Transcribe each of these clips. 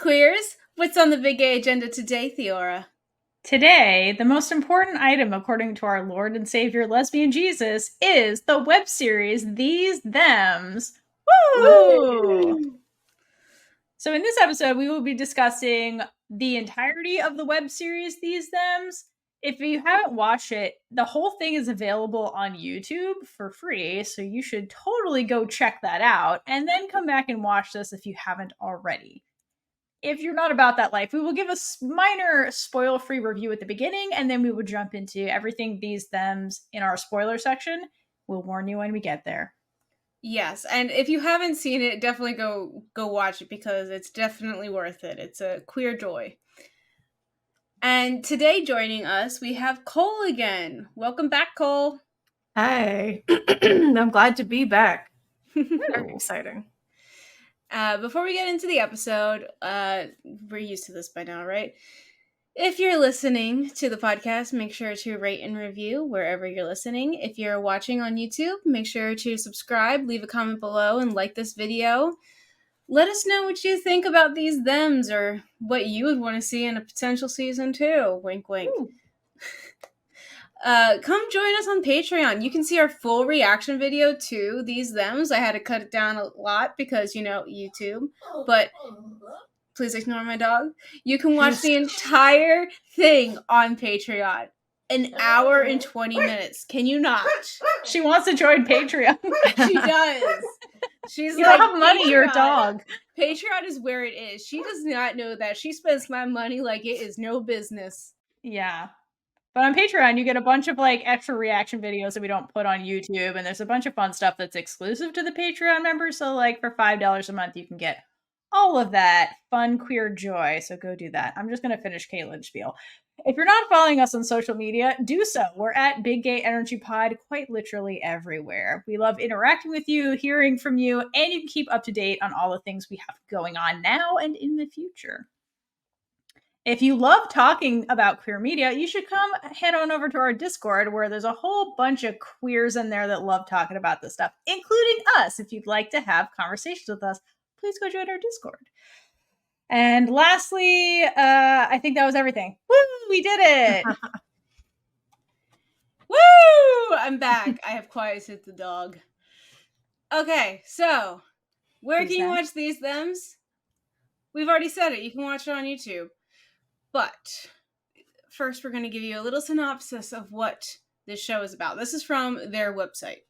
queers. What's on the big gay agenda today, Theora? Today, the most important item, according to our Lord and Savior Lesbian Jesus, is the web series These Thems. Woo! Woo! So, in this episode, we will be discussing the entirety of the web series These Thems. If you haven't watched it, the whole thing is available on YouTube for free, so you should totally go check that out and then come back and watch this if you haven't already. If you're not about that life, we will give a minor spoil-free review at the beginning, and then we will jump into everything these thems in our spoiler section. We'll warn you when we get there. Yes, and if you haven't seen it, definitely go watch it because it's definitely worth it. It's a queer joy. And today joining us, we have Cole again. Welcome back, Cole. Hi. I'm glad to be back. Very exciting. Before we get into the episode, we're used to this by now, right? If you're listening to the podcast, make sure to rate and review wherever you're listening. If you're watching on YouTube, make sure to subscribe, leave a comment below, and like this video. Let us know what you think about these thems or what you would want to see in a potential season 2. Wink, wink. Come join us on Patreon. You can see our full reaction video to these thems. I had to cut it down a lot because, YouTube. But please ignore my dog. You can watch the entire thing on Patreon. An hour and 20 minutes. Can you not? She wants to join Patreon. She does. She's you like, don't have money, you're a dog. Patreon is where it is. She does not know that. She spends my money like it is no business. Yeah. But on Patreon, you get a bunch of extra reaction videos that we don't put on YouTube, and there's a bunch of fun stuff that's exclusive to the Patreon members. So for $5 a month, you can get all of that fun queer joy. So go do that. I'm just going to finish Kaitlyn's spiel. If you're not following us on social media, do so. We're at Big Gay Energy Pod quite literally everywhere. We love interacting with you, hearing from you, and you can keep up to date on all the things we have going on now and in the future. If you love talking about queer media, you should come head on over to our Discord where there's a whole bunch of queers in there that love talking about this stuff, including us. If you'd like to have conversations with us, please go join our Discord. And lastly, I think that was everything. Woo! We did it! Woo! I'm back. I have quieted the dog. Okay, so where can you watch these thems? We've already said it. You can watch it on YouTube. But first, we're going to give you a little synopsis of what this show is about. This is from their website.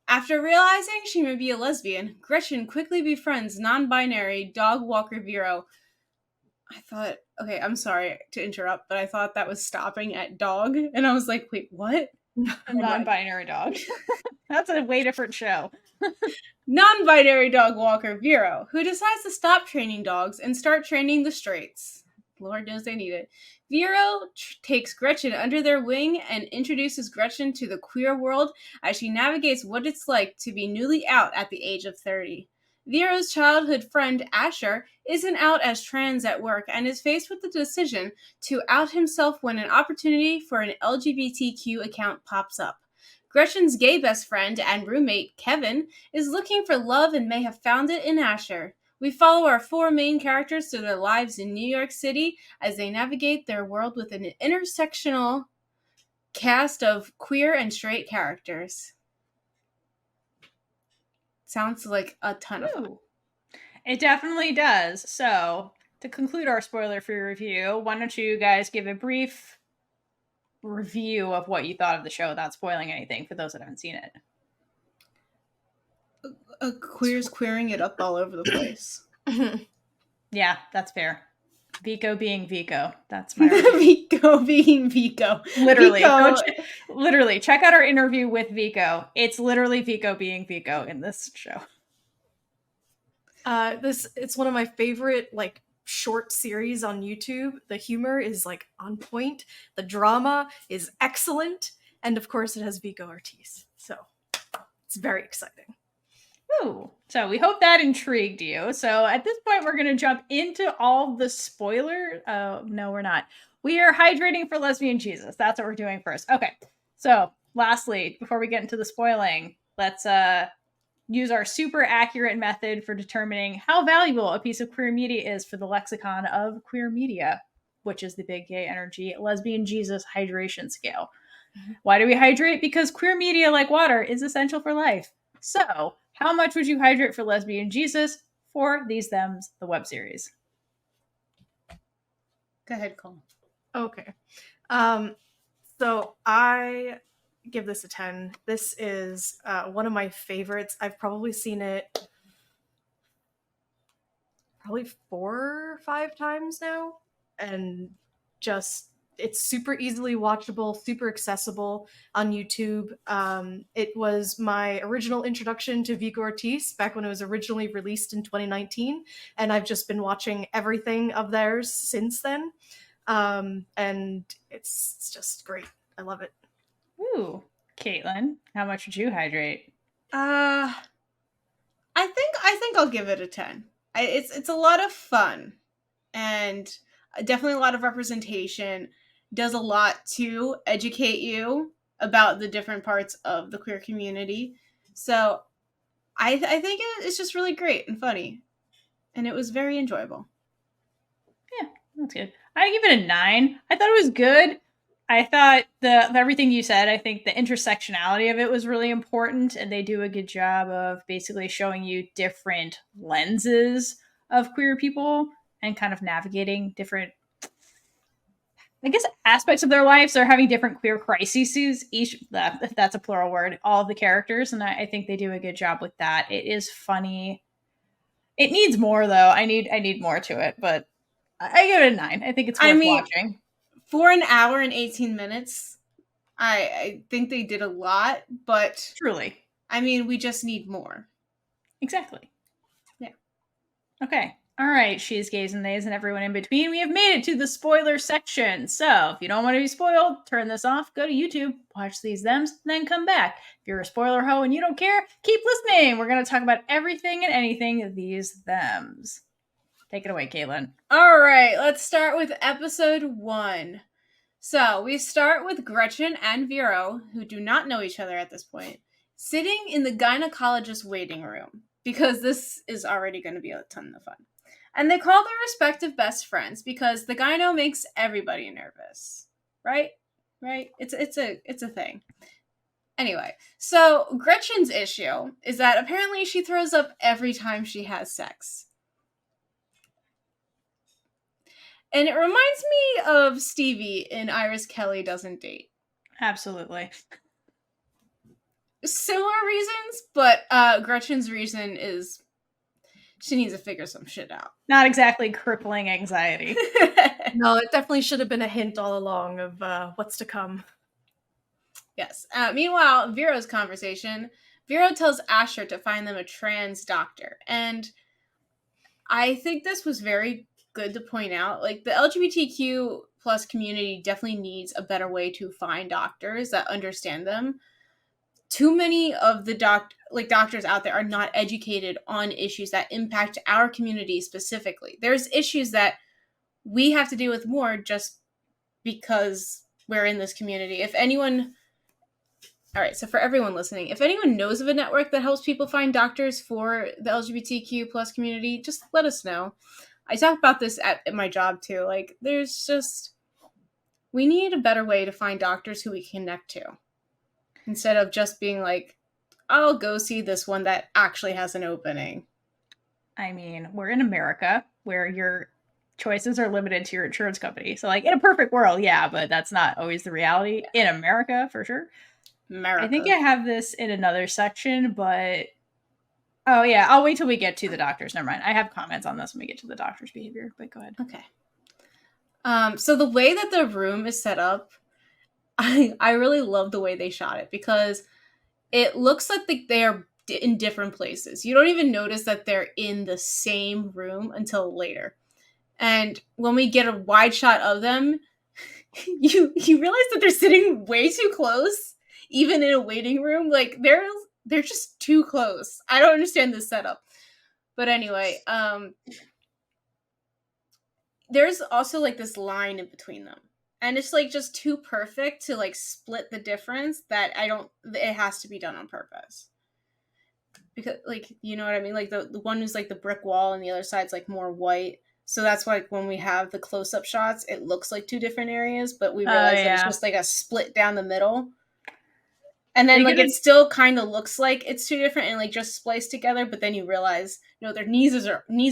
After realizing she may be a lesbian, Gretchen quickly befriends non-binary dog walker Vero. I thought, okay, I'm sorry to interrupt, but I thought that was stopping at dog. And I was like, wait, what? Non-binary dog. That's a way different show. Non-binary dog walker Vero, who decides to stop training dogs and start training the straights. Lord knows they need it. Vero takes Gretchen under their wing and introduces Gretchen to the queer world as she navigates what it's like to be newly out at the age of 30. Vero's childhood friend Asher isn't out as trans at work and is faced with the decision to out himself when an opportunity for an LGBTQ account pops up. Gretchen's gay best friend and roommate, Kevin, is looking for love and may have found it in Asher. We follow our 4 main characters through their lives in New York City as they navigate their world with an intersectional cast of queer and straight characters. Sounds like a ton of fun. It definitely does. So, to conclude our spoiler-free review, why don't you guys give a brief review of what you thought of the show without spoiling anything for those that haven't seen it. Queers queering it up all over the place. Yeah, that's fair. Vico being Vico. That's my Vico being Vico. Literally. Literally. Check out our interview with Vico. It's literally Vico being Vico in this show. It's one of my favorite short series on YouTube. The humor is on point. The drama is excellent. And of course it has Vico Ortiz. So it's very exciting. Ooh. So we hope that intrigued you. So at this point, we're going to jump into all the spoiler. No, we're not. We are hydrating for Lesbian Jesus. That's what we're doing first. Okay. So lastly, before we get into the spoiling, let's use our super accurate method for determining how valuable a piece of queer media is for the lexicon of queer media, which is the Big Gay Energy Lesbian Jesus hydration scale. Why do we hydrate? Because queer media, like water, is essential for life. So, how much would you hydrate for Lesbian Jesus for These Thems, the web series? Go ahead, Cole. Okay. So I give this a 10. This is one of my favorites. I've probably seen it probably 4 or 5 times now, and just it's super easily watchable, super accessible on YouTube. It was my original introduction to Vigo Ortiz back when it was originally released in 2019, and I've just been watching everything of theirs since then. And it's just great. I love it. Ooh, Kaitlynn, how much would you hydrate? I think I'll give it a 10. It's a lot of fun, and definitely a lot of representation. Does a lot to educate you about the different parts of the queer community. So I think it's just really great and funny, and it was very enjoyable. Yeah, that's good. I give it a 9. I thought it was good. I thought everything you said, I think the intersectionality of it was really important, and they do a good job of basically showing you different lenses of queer people and kind of navigating different, I guess, aspects of their lives. They're having different queer crises, each, if that's a plural word, all of the characters, and I think they do a good job with that. It is funny. It needs more, though. I need more to it, but I give it a 9. I think it's worth watching. For an hour and 18 minutes, I think they did a lot, but truly, I mean, we just need more. Exactly. Yeah. Okay. All right, she's, gays, and theys, and everyone in between. We have made it to the spoiler section. So if you don't want to be spoiled, turn this off, go to YouTube, watch These Thems, then come back. If you're a spoiler hoe and you don't care, keep listening. We're going to talk about everything and anything These Thems. Take it away, Kaitlynn. All right, let's start with episode 1. So we start with Gretchen and Vero, who do not know each other at this point, sitting in the gynecologist waiting room, because this is already going to be a ton of fun. And they call their respective best friends because the gyno makes everybody nervous, right? Right? It's a thing. Anyway, so Gretchen's issue is that apparently she throws up every time she has sex. And it reminds me of Stevie in Iris Kelly Doesn't Date. Absolutely. Similar reasons, but Gretchen's reason is she needs to figure some shit out. Not exactly crippling anxiety. No, it definitely should have been a hint all along of what's to come. Yes. Meanwhile, Vero's conversation, Vero tells Asher to find them a trans doctor. And I think this was very good to point out. Like, the LGBTQ plus community definitely needs a better way to find doctors that understand them. Too many of the doctors out there are not educated on issues that impact our community specifically. There's issues that we have to deal with more just because we're in this community. If anyone... All right, so for everyone listening, if anyone knows of a network that helps people find doctors for the LGBTQ plus community, just let us know. I talk about this at my job too. Like, we need a better way to find doctors who we connect to. Instead of just being like, I'll go see this one that actually has an opening. I mean, we're in America where your choices are limited to your insurance company. So, like, in a perfect world, yeah, but that's not always the reality in America, for sure. America. I think I have this in another section, but... Oh, yeah, I'll wait till we get to the doctors. Never mind. I have comments on this when we get to the doctor's behavior, but go ahead. Okay. So the way that the room is set up, I really love the way they shot it, because it looks like they are in different places. You don't even notice that they're in the same room until later. And when we get a wide shot of them, you realize that they're sitting way too close, even in a waiting room. Like, they're just too close. I don't understand this setup. But anyway, there's also like this line in between them. And it's like just too perfect to like split the difference that it has to be done on purpose. because like, you know what I mean? Like the one who's like the brick wall and the other side's like more white. So that's why, like, when we have the close-up shots, it looks like two different areas, but we realize that it's just like a split down the middle. And then like it still kind of looks like it's two different and like just spliced together, but then you realize, you know, their knees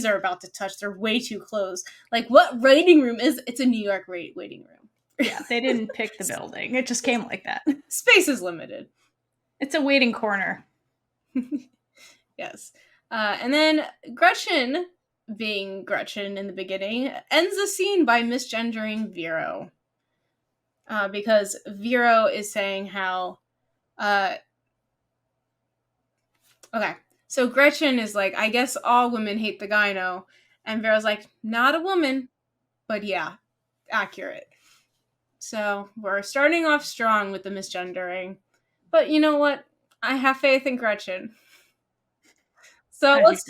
are about to touch. They're way too close. Like, what waiting room is? It's a New York waiting room. Yeah, they didn't pick the building. It just came like that. Space is limited. It's a waiting corner. Yes. And then Gretchen, being Gretchen in the beginning, ends the scene by misgendering Vero. Because Vero is saying how... okay, so Gretchen is like, I guess all women hate the gyno. And Vero's like, not a woman. But yeah, accurate. So we're starting off strong with the misgendering. But you know what? I have faith in Gretchen. So let's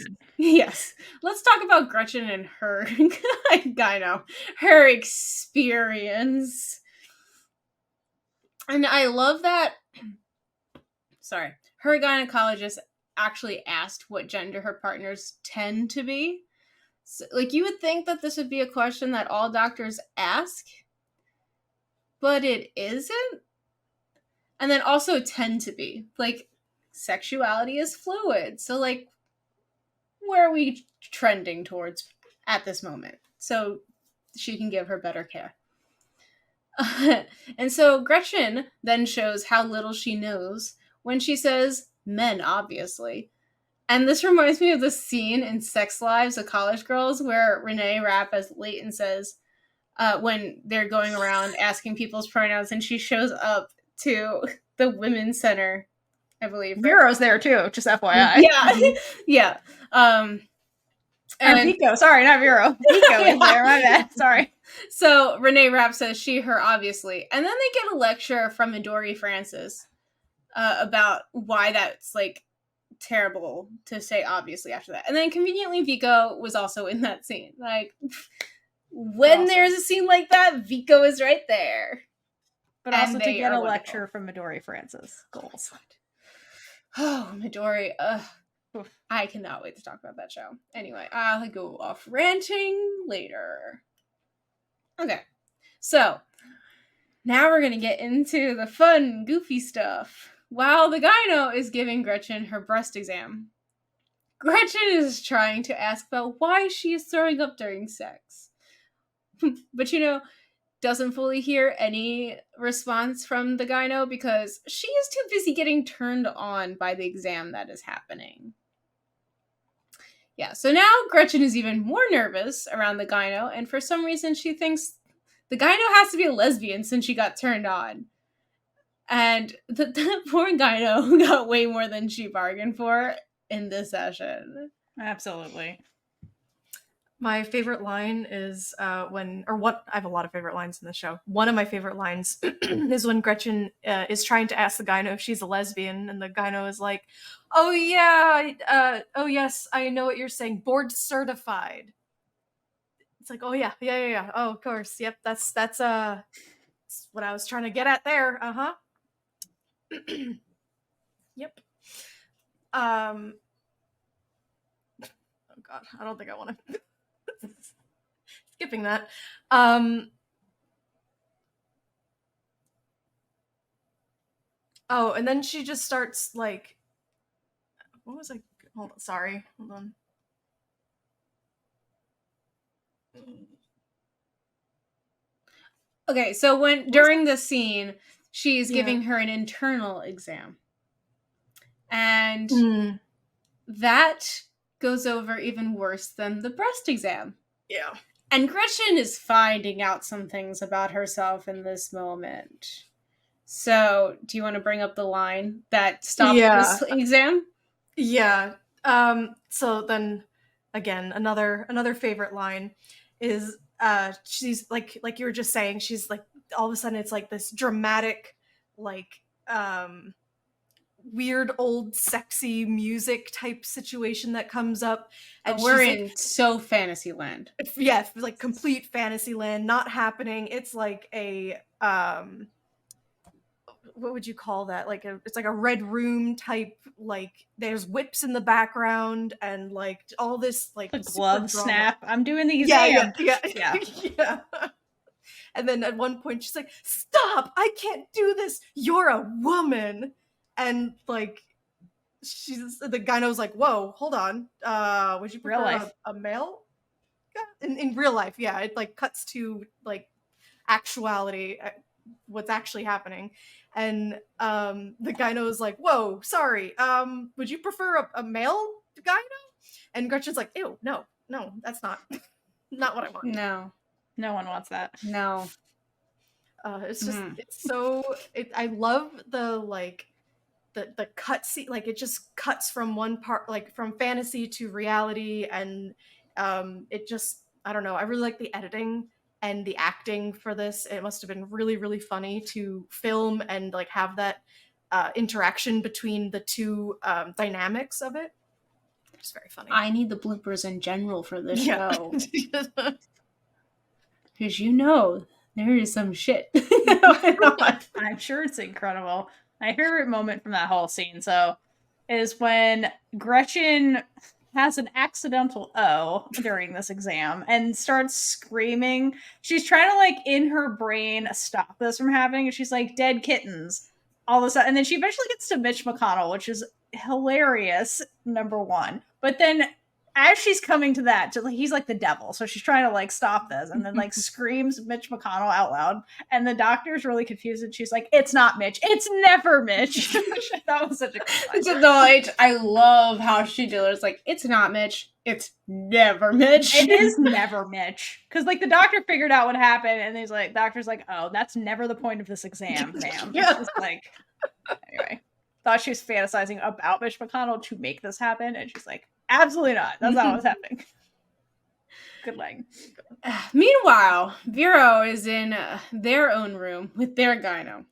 talk about Gretchen and her gyno, her experience. And I love that, her gynecologist actually asked what gender her partners tend to be. So, like, you would think that this would be a question that all doctors ask, but it isn't. And then also tend to be. Like, sexuality is fluid. So, like, where are we trending towards at this moment? So she can give her better care. And so Gretchen then shows how little she knows when she says, men, obviously. And this reminds me of the scene in Sex Lives of College Girls where Renee Rapp as Leighton says, when they're going around asking people's pronouns, and she shows up to the women's center, I believe. Vero's there too, just FYI. Yeah. Yeah. And Vico, sorry, not Vero. Vico is there, my bad. Sorry. So Renee Rapp says she, her, obviously. And then they get a lecture from Midori Francis about why that's like terrible to say obviously after that. And then conveniently Vico was also in that scene. Like, when there's a scene like that, Vico is right there. But also to get a lecture from Midori Francis. Goals. Oh, Midori. I cannot wait to talk about that show. Anyway, I'll go off ranting later. Okay, so now we're going to get into the fun, goofy stuff. While the gyno is giving Gretchen her breast exam, Gretchen is trying to ask about why she is throwing up during sex. But, you know, doesn't fully hear any response from the gyno because she is too busy getting turned on by the exam that is happening. Yeah, so now Gretchen is even more nervous around the gyno, and for some reason she thinks the gyno has to be a lesbian since she got turned on. And the poor gyno got way more than she bargained for in this session. Absolutely. My favorite line is I have a lot of favorite lines in the show. One of my favorite lines is when Gretchen is trying to ask the gyno if she's a lesbian, and the gyno is like, oh yeah, oh yes, I know what you're saying, board certified. It's like, oh yeah, oh of course, yep, that's what I was trying to get at there, Yep. Oh god, I don't think I want to skipping that. Oh, and then she just starts like, what was I? Hold on. Okay, so during the scene, she's giving her an internal exam. And that goes over even worse than the breast exam. Yeah. And Gretchen is finding out some things about herself in this moment. So, do you want to bring up the line that stopped this exam? Yeah. So then, again, another favorite line is she's like you were just saying, she's like, all of a sudden it's like this dramatic, like weird old sexy music type situation that comes up, and we're in so fantasy land. Yeah, like complete fantasy land, not happening. It's like a what would you call that? Like it's like a red room type, like there's whips in the background and like all this like The super glove drama. snap. I'm doing the Yeah, exam. yeah. Yeah. And then at one point she's like, "Stop! I can't do this. You're a woman." And like the gyno's like, "Whoa, hold on. Would you Real prefer life. a male?" In real life, yeah, it like cuts to like actuality, what's actually happening. And the gyno is like, "Whoa, sorry. Would you prefer a male gyno?" And Gretchen's like, "Ew, no, that's not not what I want." No one wants that. No. It's just I love the like the cut scene, like it just cuts from one part, like from fantasy to reality, and it just, I don't know, I really like the editing and the acting for this. It must have been really, really funny to film and like have that interaction between the two dynamics of it. It's very funny. I need the bloopers in general for this Yeah. show. Because there is some shit. I'm sure it's incredible. My favorite moment from that whole scene, is when Gretchen has an accidental O during this exam and starts screaming. She's trying to, like, in her brain stop this from happening, and she's like, "Dead kittens." All of a sudden, and then she eventually gets to Mitch McConnell, which is hilarious, number one. But then as she's coming to that, he's like the devil, so she's trying to like stop this, and then like screams Mitch McConnell out loud, and the doctor's really confused, and she's like, "It's not Mitch. It's never Mitch." That was such a good line. I love how she delivers, like, "It's not Mitch. It's never Mitch." It is never Mitch, because like the doctor figured out what happened, and he's like, doctor's like, "Oh, that's never the point of this exam, ma'am." Yeah. It's just like, anyway, thought she was fantasizing about Mitch McConnell to make this happen, and she's like, "Absolutely not. That's not what's happening." Good line. Meanwhile, Vero is in their own room with their gyno.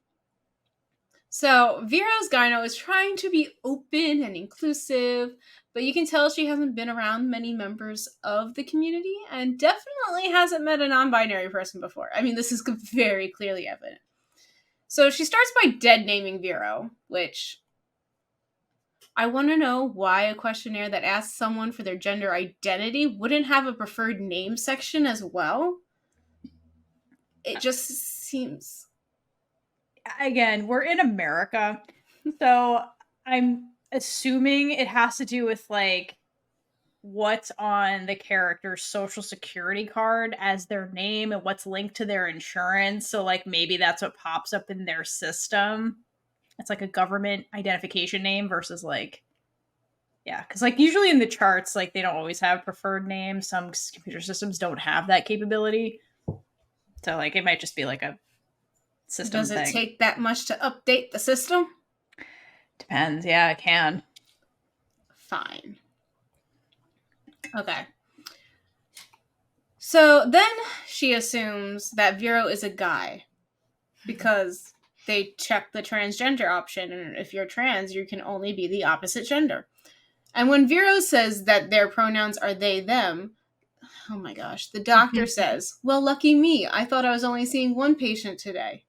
So Vero's gyno is trying to be open and inclusive, but you can tell she hasn't been around many members of the community and definitely hasn't met a non-binary person before. I mean, this is very clearly evident. So she starts by dead naming Vero, which I want to know why a questionnaire that asks someone for their gender identity wouldn't have a preferred name section as well. It just seems... Again, we're in America, so I'm assuming it has to do with like what's on the character's social security card as their name and what's linked to their insurance. So like maybe that's what pops up in their system. It's like a government identification name versus like, yeah, because like usually in the charts, like they don't always have preferred names. Some computer systems don't have that capability. So like it might just be like a system Does it thing. take that much to update the system? Depends. Yeah, it can. Fine. Okay. So then she assumes that Vero is a guy because they check the transgender option, and if you're trans, you can only be the opposite gender. And when Vero says that their pronouns are they, them, oh my gosh, the doctor says, "Well, lucky me. I thought I was only seeing one patient today."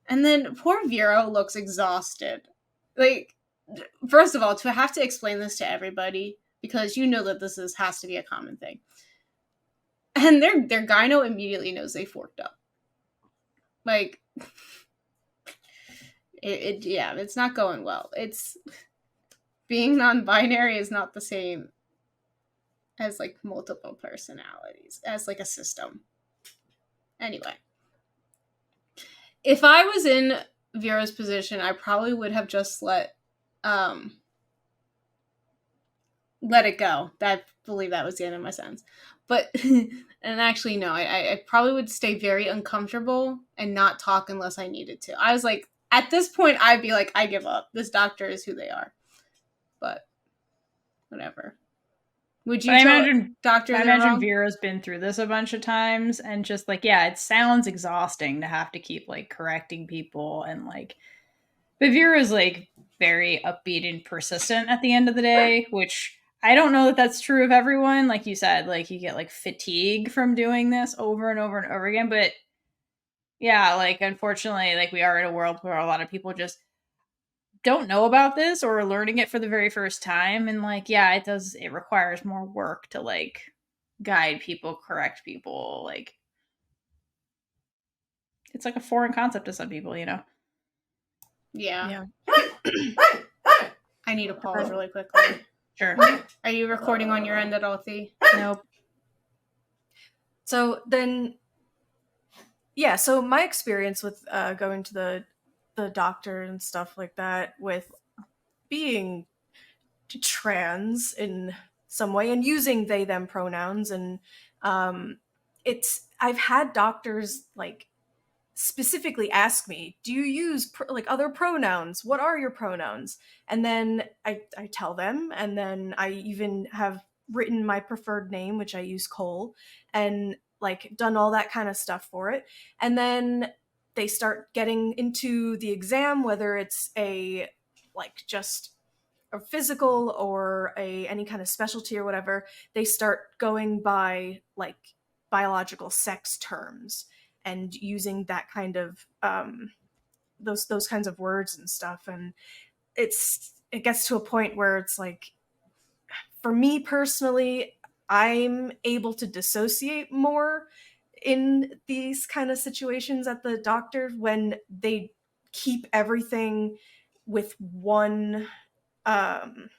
And then poor Vero looks exhausted. Like, first of all, to have to explain this to everybody, because you know that this has to be a common thing. And their gyno immediately knows they forked up. Like, it's not going well. It's being non-binary is not the same as like multiple personalities, as like a system. Anyway, if I was in Vero's position, I probably would have just let it go. I believe that was the end of my sentence. But, and actually, no, I probably would stay very uncomfortable and not talk unless I needed to. I was like, at this point, I'd be like, I give up. This doctor is who they are. But, whatever. Would you Dr. I imagine Vero's been through this a bunch of times, and just like, yeah, it sounds exhausting to have to keep like correcting people and like, but Vero's like very upbeat and persistent at the end of the day, which I don't know that that's true of everyone. Like you said, like you get like fatigue from doing this over and over and over again, but Yeah, like, unfortunately, like, we are in a world where a lot of people just don't know about this or are learning it for the very first time. And, like, yeah, it requires more work to, like, guide people, correct people. Like, it's like a foreign concept to some people, you know? Yeah. Yeah. I need to pause really quickly. Sure. Are you recording on your end at all, Thea? Nope. So then, yeah, so my experience with going to the doctor and stuff like that, with being trans in some way and using they them pronouns, and I've had doctors like specifically ask me, do you use like other pronouns, what are your pronouns? And then I tell them, and then I even have written my preferred name, which I use Cole, and like done all that kind of stuff for it. And then they start getting into the exam, whether it's a like just a physical or a any kind of specialty or whatever. They start going by like biological sex terms and using that kind of those kinds of words and stuff. And it gets to a point where it's like, for me personally, I'm able to dissociate more in these kind of situations at the doctor when they keep everything with one um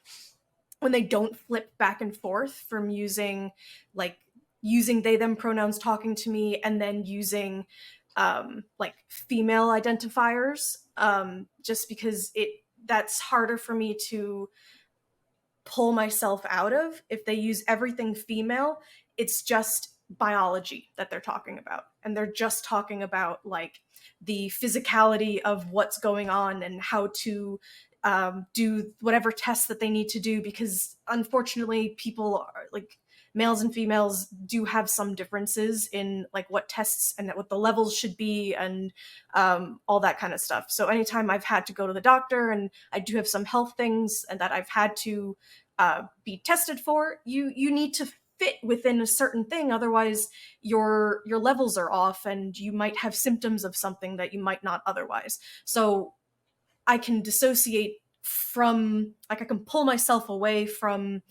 when they don't flip back and forth from using they them pronouns talking to me, and then using like female identifiers, just because that's harder for me to pull myself out of. If they use everything female, it's just biology that they're talking about, and they're just talking about like the physicality of what's going on and how to do whatever tests that they need to do, because unfortunately people are like, males and females do have some differences in like what tests and what the levels should be, and all that kind of stuff. So anytime I've had to go to the doctor and I do have some health things and that I've had to be tested for, you need to fit within a certain thing, otherwise your levels are off and you might have symptoms of something that you might not otherwise. So I can dissociate from, like, I can pull myself away from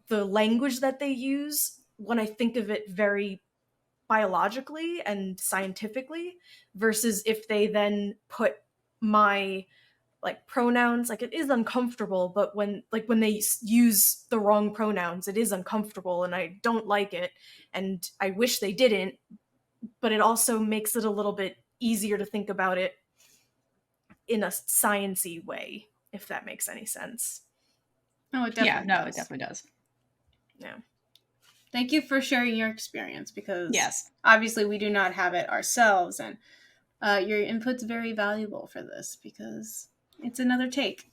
the language that they use when I think of it very biologically and scientifically, versus if they then put my like pronouns, like, it is uncomfortable, but when they use the wrong pronouns, it is uncomfortable and I don't like it, and I wish they didn't, but it also makes it a little bit easier to think about it in a science-y way, if that makes any sense. Oh, it definitely Yeah, no, does. it definitely does. Yeah. Thank you for sharing your experience, because Yes. obviously we do not have it ourselves, and your input's very valuable for this because it's another take.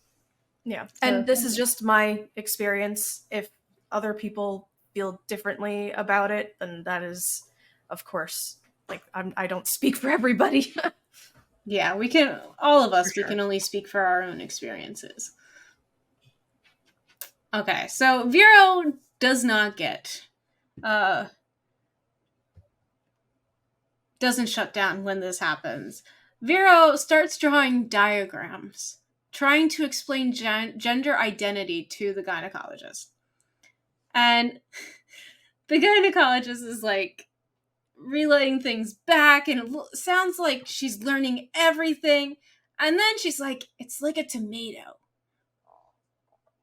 Yeah. So, And this thank is you. just my experience. If other people feel differently about it, then that is, of course, like, I don't speak for everybody. Yeah, we can, all of us, For sure. we can only speak for our own experiences. Okay, so Vero does not get, doesn't shut down when this happens. Vero starts drawing diagrams, trying to explain gender identity to the gynecologist. And the gynecologist is like relaying things back, and it sounds like she's learning everything. And then she's like, it's like a tomato.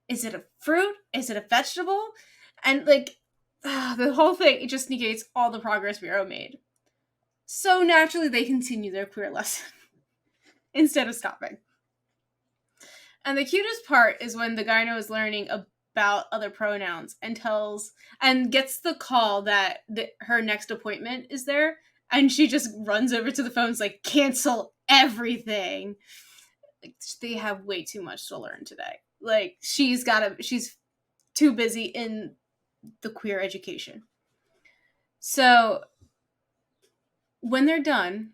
Is it a fruit? Is it a vegetable? And like, the whole thing, it just negates all the progress Vero made. So naturally, they continue their queer lesson instead of stopping. And the cutest part is when the gyno is learning about other pronouns and gets the call that her next appointment is there, and she just runs over to the phone, is like, cancel everything. Like, they have way too much to learn today. Like, she's too busy in the queer education. So when they're done,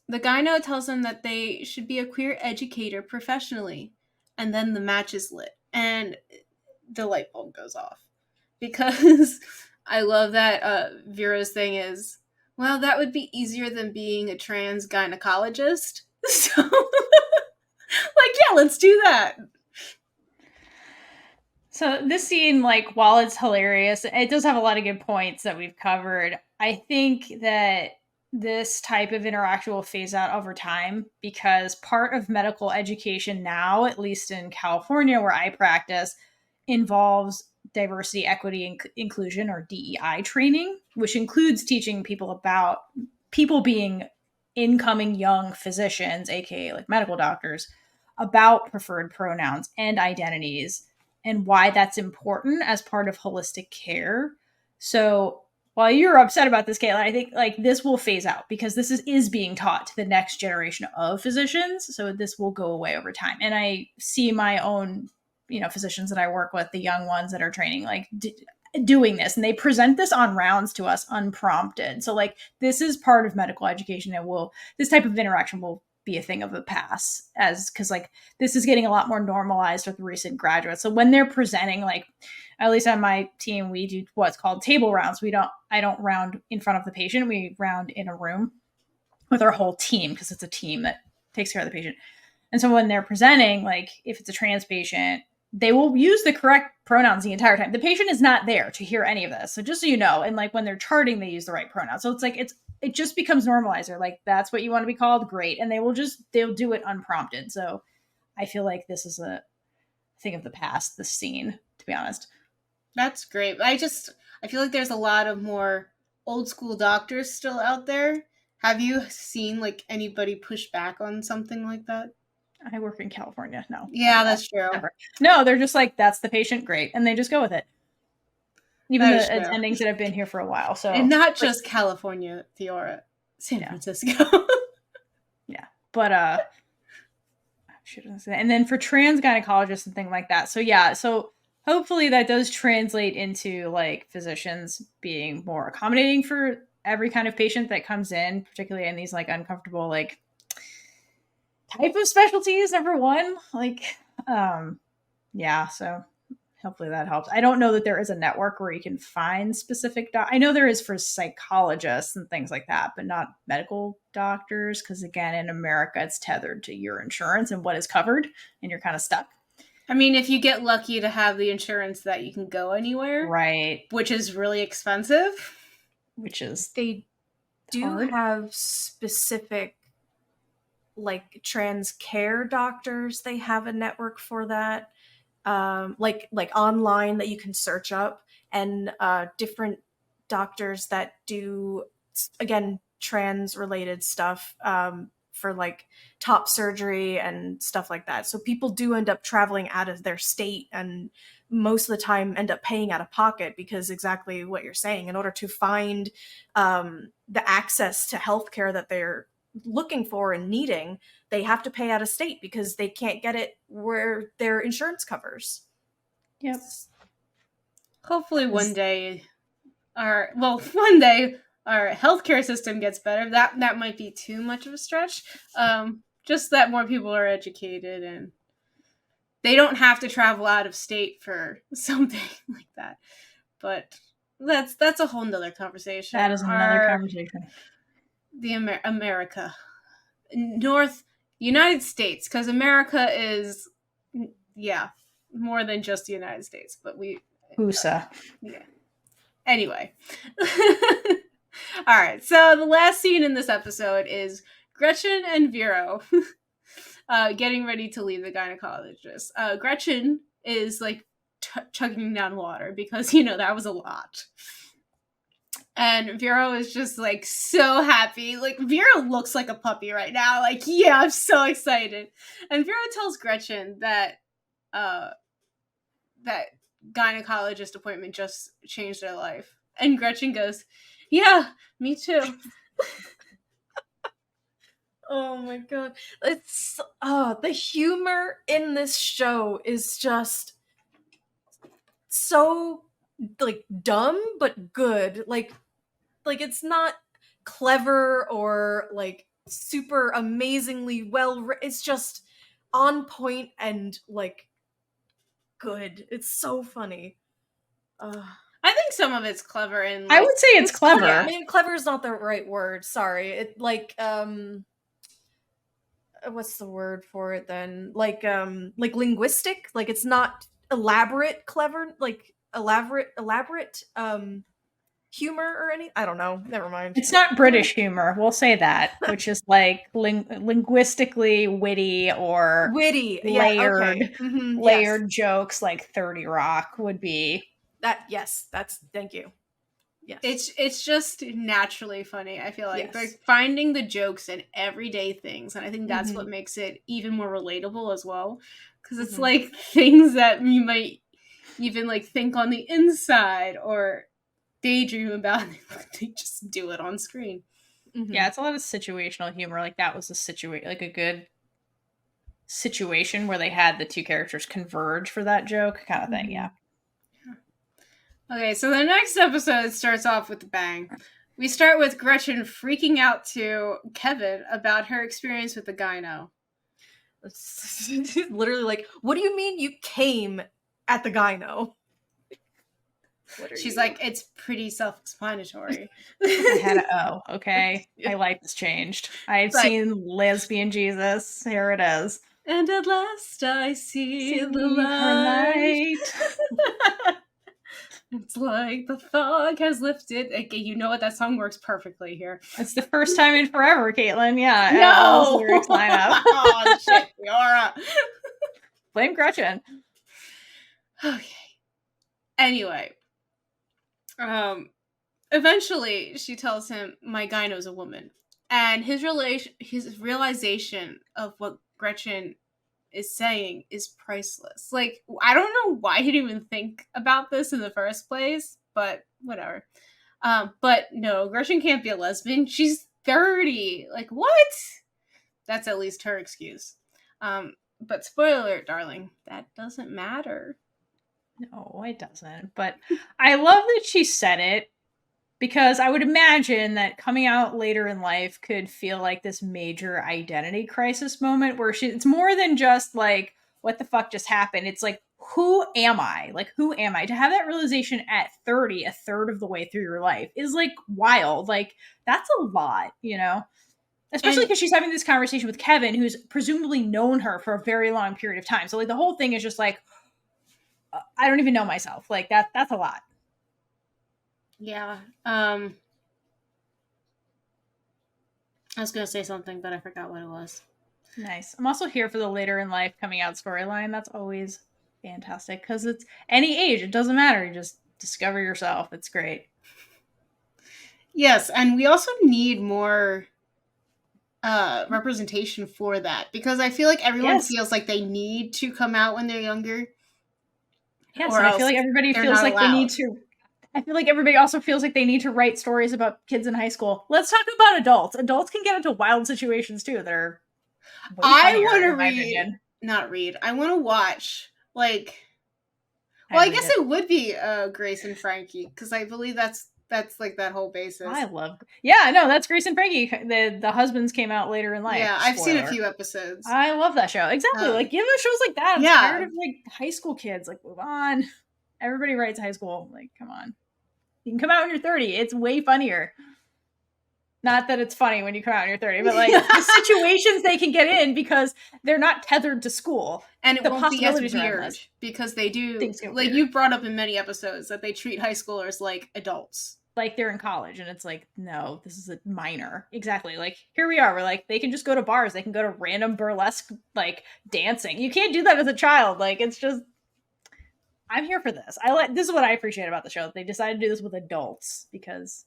the gyno tells them that they should be a queer educator professionally, and then the match is lit and the light bulb goes off. Because I love that Vera's thing is, Well, that would be easier than being a trans gynecologist. So, like, yeah, let's do that. So this scene, like, while it's hilarious, it does have a lot of good points that we've covered. I think that this type of interaction will phase out over time because part of medical education now, at least in California where I practice, involves diversity, equity, and inclusion, or DEI training, which includes teaching people about people being incoming young physicians, aka like medical doctors, about preferred pronouns and identities and why that's important as part of holistic care. So while you're upset about this, Kaitlynn, I think like this will phase out because this is being taught to the next generation of physicians. So this will go away over time. And I see my own, physicians that I work with, the young ones that are training, like doing this, and they present this on rounds to us unprompted. So like this is part of medical education, and this type of interaction will be a thing of the past, because like this is getting a lot more normalized with recent graduates. So when they're presenting, like at least on my team, we do what's called table rounds. I don't round in front of the patient. We round in a room with our whole team because it's a team that takes care of the patient. And so when they're presenting, like if it's a trans patient, they will use the correct pronouns the entire time. The patient is not there to hear any of this. So just so you know, and like when they're charting, they use the right pronouns. So it's like it just becomes normalized. They're like, that's what you want to be called? Great. And they'll do it unprompted. So I feel like this is a thing of the past, this scene, to be honest. That's great. I feel like there's a lot of more old school doctors still out there. Have you seen like anybody push back on something like that? I work in California. No. Yeah, that's true. Never. No, they're just like, that's the patient. Great. And they just go with it. Even the attendings that have been here for a while. So, and not just California, Theora, San Francisco. Yeah. But, and then for trans gynecologists and things like that. So yeah. So hopefully that does translate into like physicians being more accommodating for every kind of patient that comes in, particularly in these like uncomfortable, like type of specialties, number one. Like, yeah, so hopefully that helps. I don't know that there is a network where you can find specific I know there is for psychologists and things like that, but not medical doctors, because again, in America, it's tethered to your insurance and what is covered, and you're kind of stuck. I mean, if you get lucky to have the insurance that you can go anywhere, right, which is really expensive, they do have specific like trans care doctors. They have a network for that, like online that you can search up, and different doctors that do, again, trans related stuff, for like top surgery and stuff like that. So people do end up traveling out of their state, and most of the time end up paying out of pocket, because exactly what you're saying, in order to find the access to healthcare that they're looking for and needing, they have to pay out of state because they can't get it where their insurance covers. Yep. Hopefully one day our healthcare system gets better. That might be too much of a stretch. Just that more people are educated and they don't have to travel out of state for something like that. But that's a whole nother conversation. That is another conversation. The America, North United States, because America is, more than just the United States. But USA. Yeah. Anyway. All right. So the last scene in this episode is Gretchen and Vero getting ready to leave the gynecologist. Gretchen is like chugging down water because, that was a lot. And Vero is just like so happy. Like Vero looks like a puppy right now. Like, yeah, I'm so excited. And Vero tells Gretchen that that gynecologist appointment just changed their life. And Gretchen goes, yeah, me too. Oh my god. It's the humor in this show is just so like dumb but good. Like it's not clever or like super amazingly well it's just on point and like good. It's so funny. I think some of it's clever and I would say it's clever. I mean, clever is not the right word. Sorry. It what's the word for it then? Like linguistic. Like it's not elaborate, clever. Like elaborate humor or any. I don't know. Never mind. It's not British humor, we'll say that, which is like linguistically witty or Witty. layered, Yeah. Okay. Mhm, layered jokes like 30 Rock would be. Yes. That's. Thank you. Yes. it's just naturally funny. I feel like Yes. like finding the jokes in everyday things, and I think that's Mhm. what makes it even more relatable as well, because it's Mhm. like things that you might even like think on the inside or daydream about. They just do it on screen. Mhm. Yeah, it's a lot of situational humor. Like that was like a good situation where they had the two characters converge for that joke kind of thing. Mhm. Yeah. Okay, so the next episode starts off with a bang. We start with Gretchen freaking out to Kevin about her experience with the gyno. Literally like, what do you mean you came at the gyno? She's like, it's pretty self-explanatory. I had okay. My life has changed. I've Like- seen lesbian Jesus. Here it is. And at last I see the her light. light. It's like the fog has lifted. Okay, you know what? That song works perfectly here. It's the first time in forever, Kaitlynn. Yeah. No! Lyrics line up. Oh, shit, Theora. Blame Gretchen. Okay. Anyway. Eventually, she tells him, my gyno's a woman. And his realization of what Gretchen is saying is priceless. Like, I don't know why he didn't even think about this in the first place, but whatever. But no, Gretchen can't be a lesbian. She's 30. Like, what? That's at least her excuse. But spoiler alert, darling, that doesn't matter. No, it doesn't. But I love that she said it, because I would imagine that coming out later in life could feel like this major identity crisis moment where it's more than just like, what the fuck just happened? It's like, who am I? Like, who am I? To have that realization at 30, a third of the way through your life, is like wild. Like, that's a lot, you know? Especially because she's having this conversation with Kevin, who's presumably known her for a very long period of time. So, like, the whole thing is just like, I don't even know myself. Like, that's a lot. Yeah. I was going to say something, but I forgot what it was. Nice. I'm also here for the later in life coming out storyline. That's always fantastic because it's any age. It doesn't matter. You just discover yourself. It's great. Yes, and we also need more representation for that, because I feel like everyone feels like they need to come out when they're younger. Yes, and I feel like everybody feels like they need to. I feel like everybody also feels like they need to write stories about kids in high school. Let's talk about adults. Adults can get into wild situations too. They're I want to I want to watch, like, well, I guess it would be Grace and Frankie, because I believe that's like that whole basis. That's Grace and Frankie. The husbands came out later in life. Yeah, I've seen a few episodes. I love that show. Exactly. Like, give us shows like that. I'm tired of like high school kids. Like, move on. Everybody writes high school. Like, come on. You can come out when you're 30. It's way funnier. Not that it's funny when you come out when you're 30, but like the situations they can get in because they're not tethered to school. And it won't be as weird because they do, like you brought up in many episodes, that they treat high schoolers like adults. Like they're in college, and it's like, no, this is a minor. Exactly. Like, here we are. We're like, they can just go to bars. They can go to random burlesque, like, dancing. You can't do that as a child. Like, it's just, I'm here for this. This is what I appreciate about the show. They decided to do this with adults because,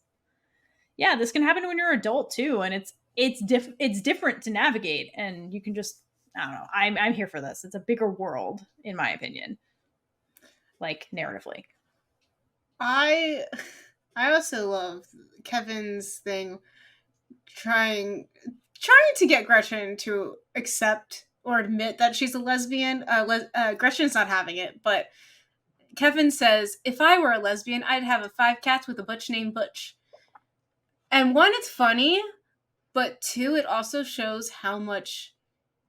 yeah, this can happen when you're an adult too, and it's different to navigate, and you can just, I don't know. I'm here for this. It's a bigger world, in my opinion. Like, narratively. I also love Kevin's thing, trying to get Gretchen to accept or admit that she's a lesbian. Gretchen's not having it, but Kevin says, if I were a lesbian, I'd have 5 cats with a butch named Butch. And one, it's funny, but 2, it also shows how much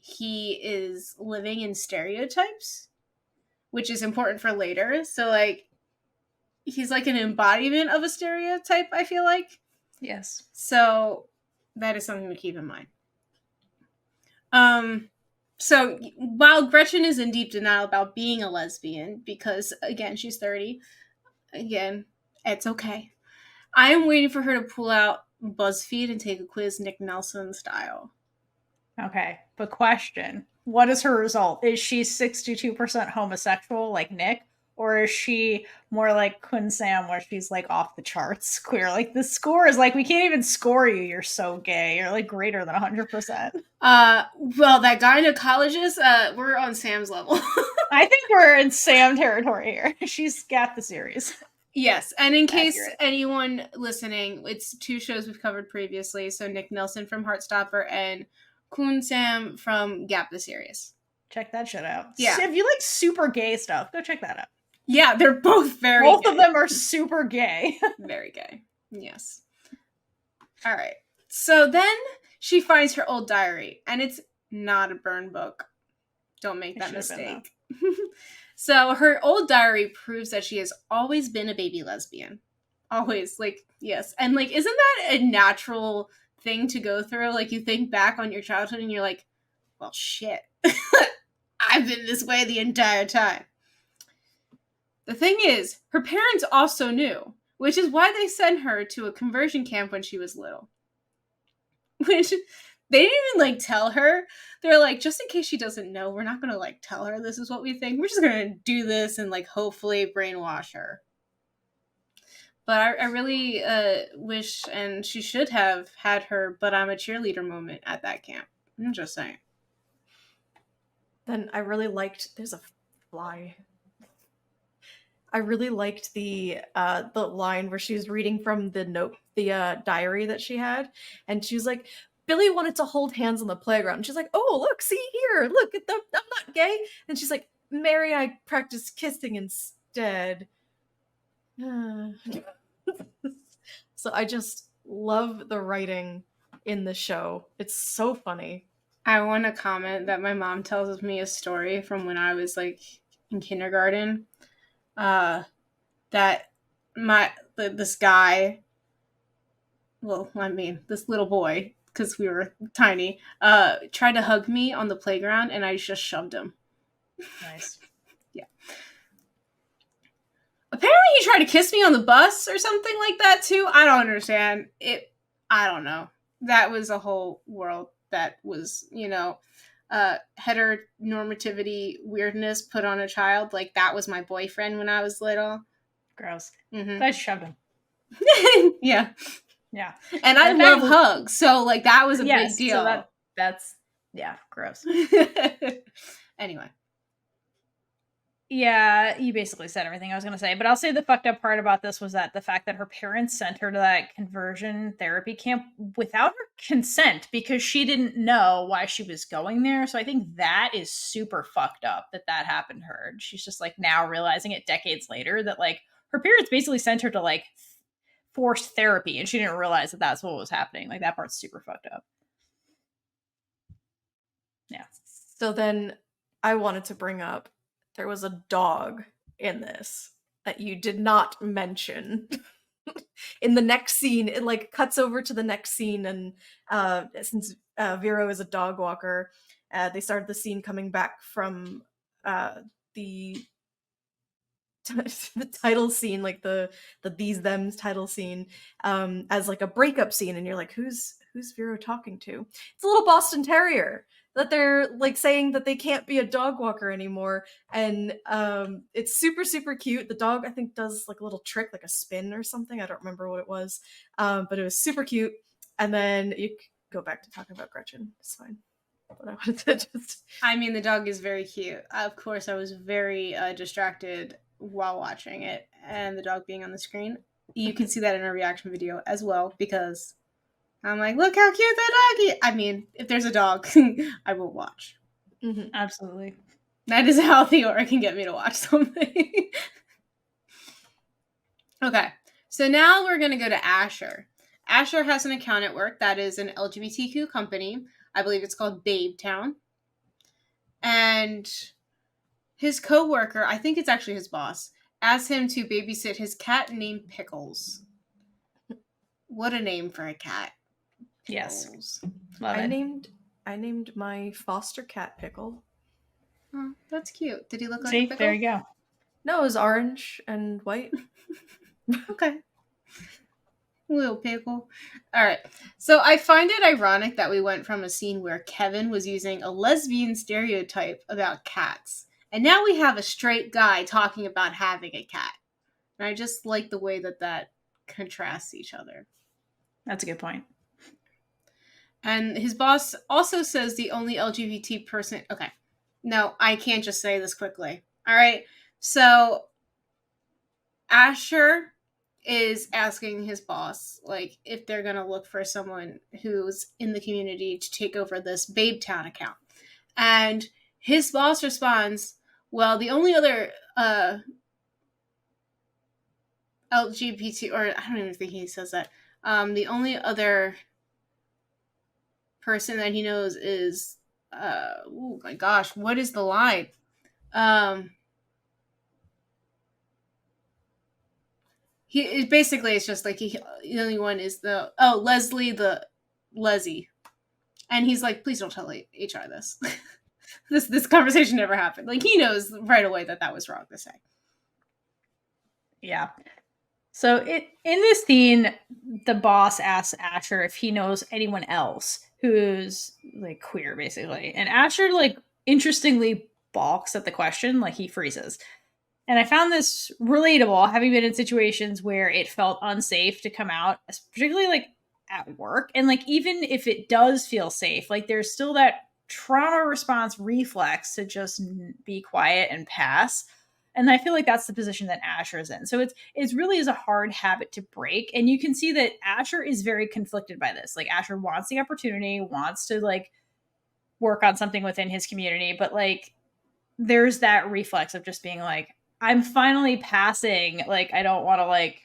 he is living in stereotypes, which is important for later. So, like, he's like an embodiment of a stereotype, I feel like. Yes. So that is something to keep in mind. So while Gretchen is in deep denial about being a lesbian, because again, she's 30, again, it's okay. I am waiting for her to pull out BuzzFeed and take a quiz Nick Nelson style. Okay, but question. What is her result? Is she 62% homosexual like Nick? Or is she more like Kun Sam where she's like off the charts queer? Like the score is like, we can't even score you. You're so gay. You're like greater than 100%. Well, that gynecologist, we're on Sam's level. I think we're in Sam territory here. She's got the series. Yes, and in case Accurate. anyone listening, it's 2 shows we've covered previously. So Nick Nelson from Heartstopper and Kun Sam from Gap the Series. Check that shit out. Yeah. If you like super gay stuff, go check that out. Yeah, they're both very Both gay. of them are super gay. Very gay. Yes. All right. So then she finds her old diary, and it's not a burn book. Don't make that mistake. So her old diary proves that she has always been a baby lesbian. Always. Like, yes. And like, isn't that a natural thing to go through? Like, you think back on your childhood and you're like, well, shit. I've been this way the entire time. The thing is, her parents also knew, which is why they sent her to a conversion camp when she was little. Which, they didn't even, like, tell her. They're like, just in case she doesn't know, we're not gonna, like, tell her this is what we think. We're just gonna do this and, like, hopefully brainwash her. But I really wish, and she should have had her but I'm a cheerleader moment at that camp. I'm just saying. Then I really liked, there's a fly. I really liked the line where she was reading from the diary that she had, and she was like, Billy wanted to hold hands on the playground. And she's like, oh, look, see here, look at them, I'm not gay. And she's like, Mary and I practiced kissing instead. So I just love the writing in the show. It's so funny. I want to comment that my mom tells me a story from when I was like in kindergarten. That this guy, well, I mean, this little boy, because we were tiny, tried to hug me on the playground, and I just shoved him. Nice. Yeah. Apparently he tried to kiss me on the bus or something like that, too. I don't understand. I don't know. That was a whole world that was, heteronormativity weirdness put on a child. Like, that was my boyfriend when I was little. Gross. Mm-hmm. I shoved him. Yeah. Yeah. And I love hugs, so, like, that was a big deal. So that's, yeah, gross. Anyway. Yeah, you basically said everything I was going to say, but I'll say the fucked up part about this was that the fact that her parents sent her to that conversion therapy camp without her consent because she didn't know why she was going there. So I think that is super fucked up that happened to her. She's just like now realizing it decades later that like her parents basically sent her to like forced therapy and she didn't realize that that's what was happening. Like that part's super fucked up. Yeah. So then I wanted to bring up there was a dog in this that you did not mention. In the next scene, it like cuts over to the next scene, and since Vero is a dog walker, they started the scene coming back from the title scene, like the these thems title scene, as like a breakup scene, and you're like, who's Vero talking to? It's a little Boston Terrier that they're like saying that they can't be a dog walker anymore, and it's super super cute. The dog I think does like a little trick, like a spin or something. I don't remember what it was, but it was super cute. And then you go back to talking about Gretchen. It's fine. But I wanted to just. I mean, the dog is very cute. Of course, I was very distracted while watching it, and the dog being on the screen. You can see that in our reaction video as well because. I'm like, look how cute that dog is. I mean, if there's a dog, I will watch. Mm-hmm. Absolutely. That is how Theora can get me to watch something. Okay, so now we're going to go to Asher. Asher has an account at work that is an LGBTQ company. I believe it's called Babetown. And his coworker, I think it's actually his boss, asks him to babysit his cat named Pickles. What a name for a cat. Yes. Pickles. Love I it. named my foster cat Pickle. Oh, that's cute. Did he look like See, a pickle? there you go. No, it was orange and white. Okay. Little pickle. All right. So I find it ironic that we went from a scene where Kevin was using a lesbian stereotype about cats, and now we have a straight guy talking about having a cat. And I just like the way that contrasts each other. That's a good point. And his boss also says the only LGBT person. Okay. No, I can't just say this quickly. All right. So Asher is asking his boss, like, if they're going to look for someone who's in the community to take over this Babetown account. And his boss responds, well, the only other LGBT, or I don't even think he says that, the only other person that he knows is, oh my gosh, what is the line? It's just like the only one is Leslie the Leslie, and he's like, please don't tell HR this. this conversation never happened. Like, he knows right away that was wrong to say. Yeah. So in this scene, the boss asks Asher if he knows anyone else who's like queer, basically, and Asher like interestingly balks at the question, like he freezes. And I found this relatable, having been in situations where it felt unsafe to come out, particularly like at work. And like, even if it does feel safe, like there's still that trauma response reflex to just be quiet and pass. And I feel like that's the position that Asher is in. So it's really is a hard habit to break. And you can see that Asher is very conflicted by this. Like, Asher wants the opportunity, wants to like work on something within his community, but like there's that reflex of just being like, I'm finally passing. Like, I don't want to like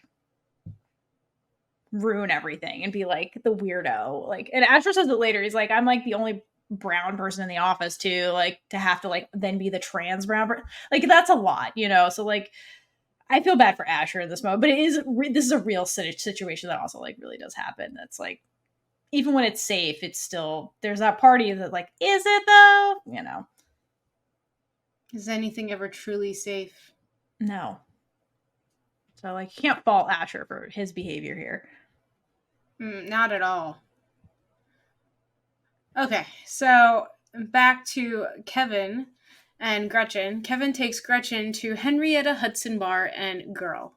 ruin everything and be like the weirdo. Like, and Asher says it later. He's like, I'm like the only brown person in the office too. Like, to have to like then be the trans brown person. Like, that's a lot, you know? So like, I feel bad for Asher in this moment, but this is a real situation that also like really does happen. That's like, even when it's safe, it's still, there's that party that like, is it though? You know? Is anything ever truly safe? No. So, like, you can't fault Asher for his behavior here. Not at all. Okay, so back to Kevin and Gretchen. Kevin takes Gretchen to Henrietta Hudson Bar and girl.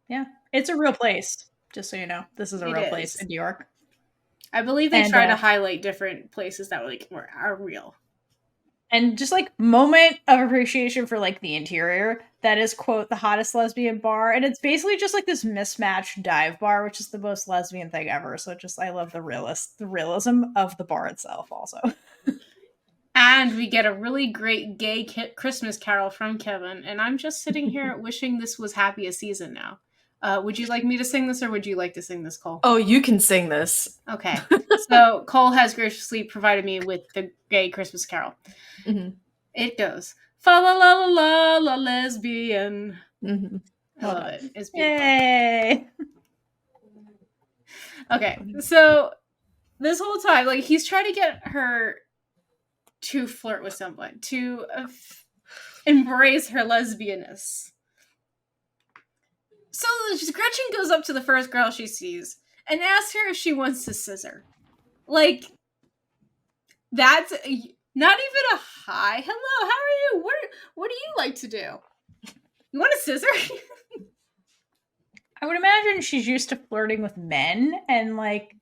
Yeah. It's a real place, just so you know. This is a real place in New York. I believe they try to highlight different places that are real. And just like moment of appreciation for like the interior. That is, quote, the hottest lesbian bar. And it's basically just like this mismatched dive bar, which is the most lesbian thing ever. So I love the realism of the bar itself also. And we get a really great gay Christmas carol from Kevin. And I'm just sitting here wishing this was Happy a Season now. Would you like me to sing this, or would you like to sing this, Cole? Oh, you can sing this. Okay. So Cole has graciously provided me with the gay Christmas carol. Mm-hmm. It goes, fa la la la la la lesbian. Mm-hmm. I love it. It's beautiful. Yay! Okay, so this whole time, like, he's trying to get her to flirt with someone, to embrace her lesbianness. So Gretchen goes up to the first girl she sees and asks her if she wants to scissor. Like, that's not even a hi. Hello, how are you? What do you like to do? You want a scissor? I would imagine she's used to flirting with men, and like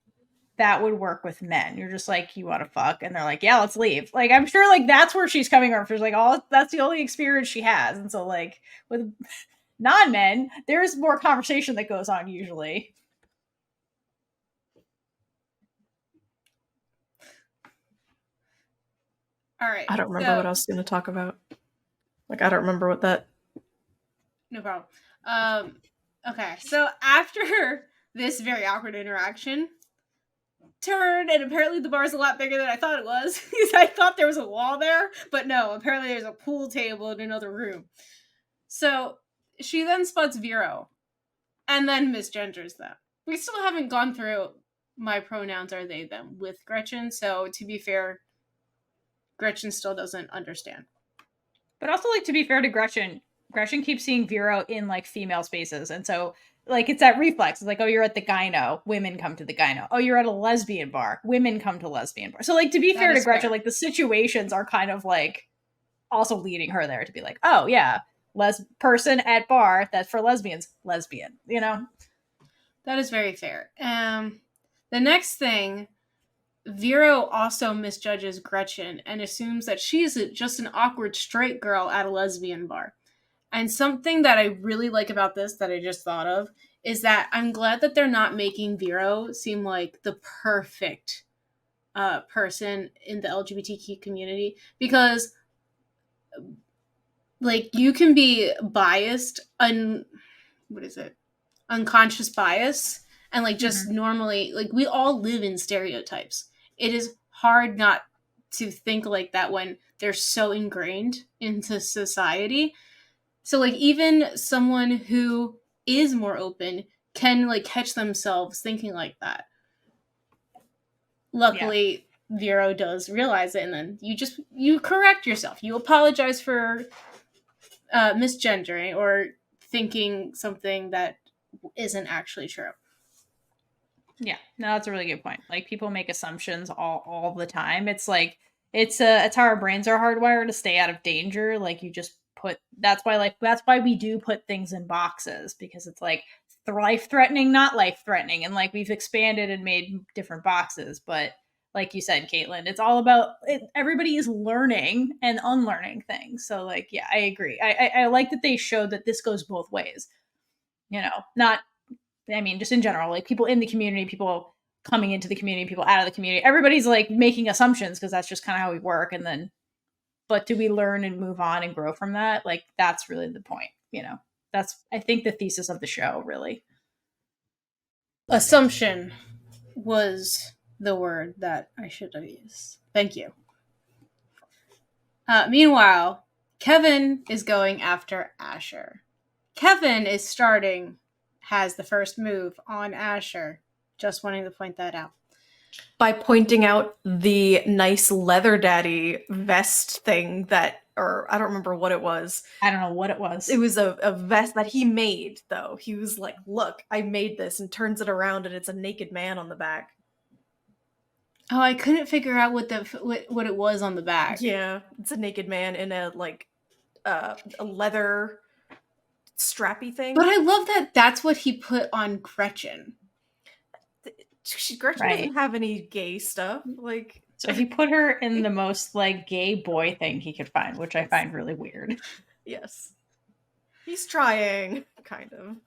that would work with men. You're just like, you want to fuck, and they're like, yeah, let's leave. Like, I'm sure like that's where she's coming from. She's like, oh, that's the only experience she has. And so like with non-men, there's more conversation that goes on usually. All right. I don't remember what I was going to talk about. Like, I don't remember what that... No problem. Okay, so after this very awkward interaction, turn, and apparently the bar's a lot bigger than I thought it was. Because I thought there was a wall there, but no, apparently there's a pool table in another room. So she then spots Vero, and then misgenders them. We still haven't gone through my pronouns are they, them with Gretchen, so to be fair, Gretchen still doesn't understand. But also, like, to be fair to Gretchen keeps seeing Vero in, like, female spaces, and so, like, it's that reflex. It's like, oh, you're at the gyno, women come to the gyno. Oh, you're at a lesbian bar, women come to lesbian bar. So, like, to be fair to Gretchen, like, the situations are kind of, like, also leading her there to be like, oh, yeah, person at bar that's for lesbians, lesbian, you know? That is very fair. The next thing, Vero also misjudges Gretchen and assumes that she's just an awkward straight girl at a lesbian bar. And something that I really like about this that I just thought of is that I'm glad that they're not making Vero seem like the perfect person in the LGBTQ community, because like you can be biased, unconscious bias, and like just normally, like we all live in stereotypes. It is hard not to think like that when they're so ingrained into society. So like even someone who is more open can like catch themselves thinking like that. Luckily, Vero does realize it, and then you correct yourself. You apologize for misgendering or thinking something that isn't actually true. Yeah, no, that's a really good point. Like, people make assumptions all the time. It's like it's how our brains are hardwired to stay out of danger. Like, you just that's why we do put things in boxes, because it's like life threatening, not life threatening, and like we've expanded and made different boxes. But like you said, Kaitlynn, it's all about everybody is learning and unlearning things. So like, yeah, I agree. I like that they showed that this goes both ways. You know, not. I mean, just in general, like people in the community, people coming into the community, people out of the community, everybody's like making assumptions because that's just kind of how we work. And then, but do we learn and move on and grow from that? Like, that's really the point, you know? That's, I think, the thesis of the show, really. Assumption was the word that I should have used. Thank you. Meanwhile, Kevin is going after Asher. Kevin has the first move on Asher. Just wanting to point that out. By pointing out the nice leather daddy vest thing or I don't remember what it was. I don't know what it was. It was a vest that he made, though. He was like, look, I made this, and turns it around and it's a naked man on the back. Oh, I couldn't figure out what it was on the back. Yeah, it's a naked man in a leather strappy thing. But I love that that's what he put on Gretchen. Gretchen doesn't have any gay stuff. Like, so he put her in the most like gay boy thing he could find, which I find really weird. Yes, he's trying, kind of.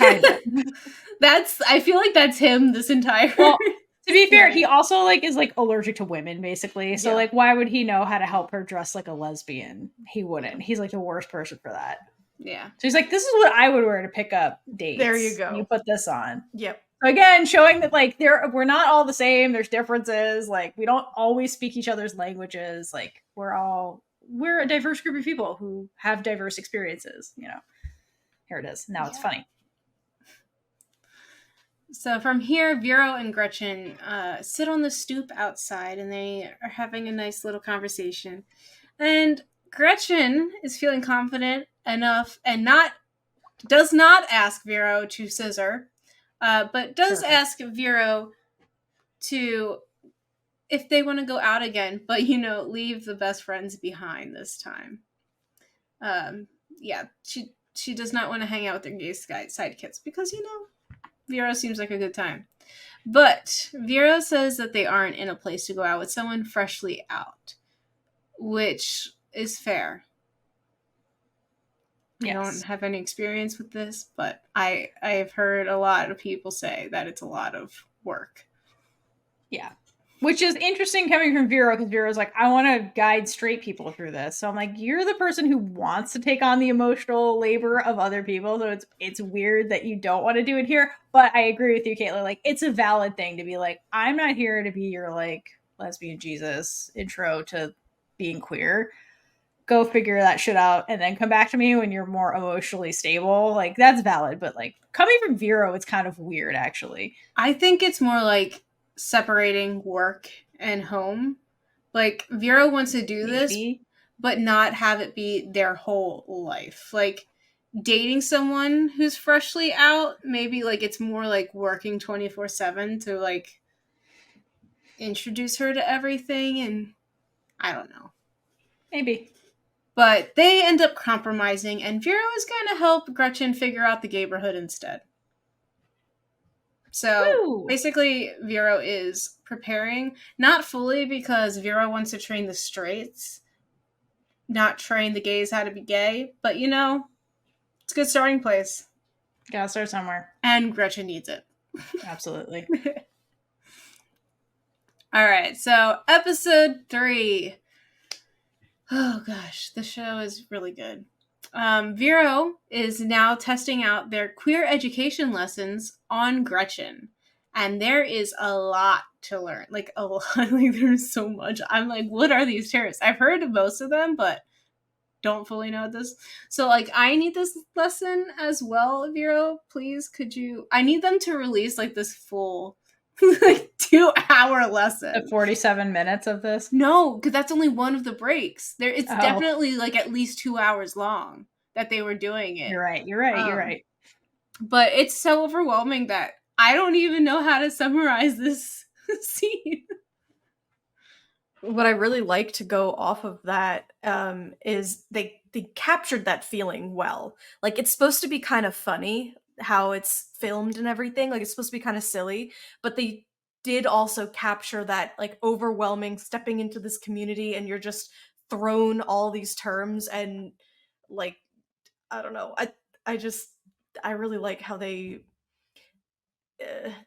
I feel like that's him this entire. Well, to be fair, he also like is like allergic to women, basically. So like, why would he know how to help her dress like a lesbian? He wouldn't. He's like the worst person for that. Yeah. So he's like, this is what I would wear to pick up dates. There you go. You put this on. Yep. So again, showing that like we're not all the same. There's differences. Like, we don't always speak each other's languages. Like, we're a diverse group of people who have diverse experiences. You know, here it is. Now it's funny. So from here, Vero and Gretchen sit on the stoop outside, and they are having a nice little conversation. And Gretchen is feeling confident enough and does not ask Vero to scissor, but does ask Vero to, if they want to go out again, but, leave the best friends behind this time. She does not want to hang out with their gay sidekicks because, Vero seems like a good time. But Vero says that they aren't in a place to go out with someone freshly out, which is fair. Yes. I don't have any experience with this, but I have heard a lot of people say that it's a lot of work. Yeah. Which is interesting coming from Vero, because Vero's like, I want to guide straight people through this. So I'm like, you're the person who wants to take on the emotional labor of other people. So it's weird that you don't want to do it here. But I agree with you, Kaitlynn. Like, it's a valid thing to be like, I'm not here to be your like lesbian Jesus intro to being queer. Go figure that shit out and then come back to me when you're more emotionally stable. Like, that's valid. But like coming from Vero, it's kind of weird actually. I think it's more like separating work and home. Like Vera wants to do this, Maybe. but not have it be their whole life. Like dating someone who's freshly out, maybe like it's more like working 24/7 to like introduce her to everything, and I don't know. Maybe. But they end up compromising, and Vero is going to help Gretchen figure out the neighborhood instead. So Woo! basically, Vero is preparing, not fully because Vero wants to train the straights, not train the gays how to be gay, but you know, it's a good starting place. Gotta start somewhere. And Gretchen needs it. Absolutely. All right, so episode 3. Oh gosh, the show is really good. Vero is now testing out their queer education lessons on Gretchen. And there is a lot to learn. Like, a lot. Like, there's so much. I'm like, what are these terms? I've heard of most of them, but don't fully know this. So, like, I need this lesson as well, Vero. Please, could you... I need them to release, like, this full, like, 2-hour lesson. The 47 minutes of this? No, because that's only one of the breaks. It's definitely like at least 2 hours long that they were doing it. You're right. But it's so overwhelming that I don't even know how to summarize this scene. What I really like to go off of that is they captured that feeling well. Like, it's supposed to be kind of funny how it's filmed and everything. Like, it's supposed to be kind of silly, but they did also capture that like overwhelming stepping into this community and you're just thrown all these terms and like I don't know. I really like how they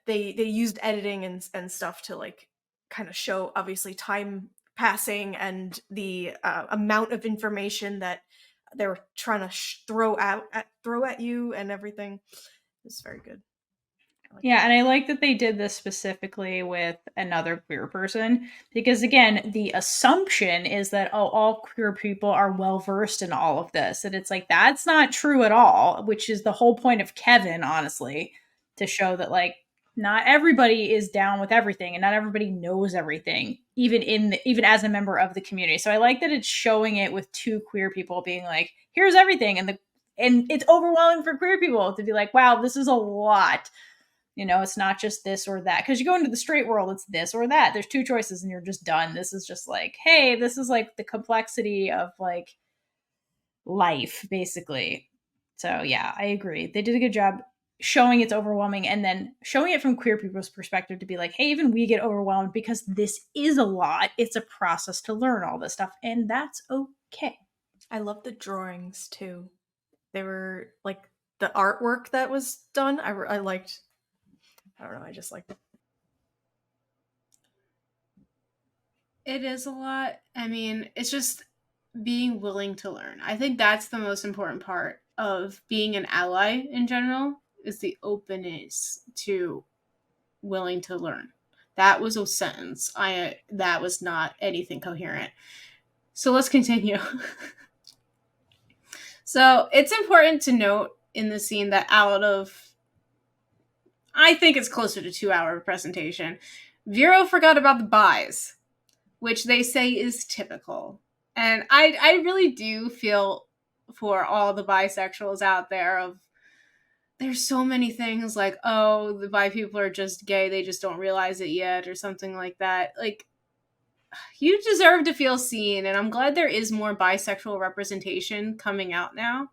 used editing and stuff to like kind of show obviously time passing and the amount of information that they were trying to throw at you and everything. It's very good. Yeah, and I like that they did this specifically with another queer person because, again, the assumption is that, oh, all queer people are well versed in all of this. And it's like, that's not true at all, which is the whole point of Kevin, honestly, to show that, like, not everybody is down with everything and not everybody knows everything, even as a member of the community. So I like that it's showing it with 2 queer people being like, here's everything. And it's overwhelming for queer people to be like, wow, this is a lot. You know, it's not just this or that. Because you go into the straight world, it's this or that. There's 2 choices and you're just done. This is just like, hey, this is like the complexity of like life, basically. So yeah, I agree. They did a good job showing it's overwhelming and then showing it from queer people's perspective to be like, hey, even we get overwhelmed because this is a lot. It's a process to learn all this stuff, and that's okay. I love the drawings too. They were like the artwork that was done. I liked. I don't know. I just liked it. It is a lot. I mean, it's just being willing to learn. I think that's the most important part of being an ally in general, is the openness to willing to learn. That was a sentence. That was not anything coherent. So let's continue. So it's important to note in the scene that out of, I think it's closer to 2-hour presentation, Vero forgot about the buys, which they say is typical. And I really do feel for all the bisexuals out there of, there's so many things like, oh, the bi people are just gay, they just don't realize it yet, or something like that. Like, you deserve to feel seen, and I'm glad there is more bisexual representation coming out now.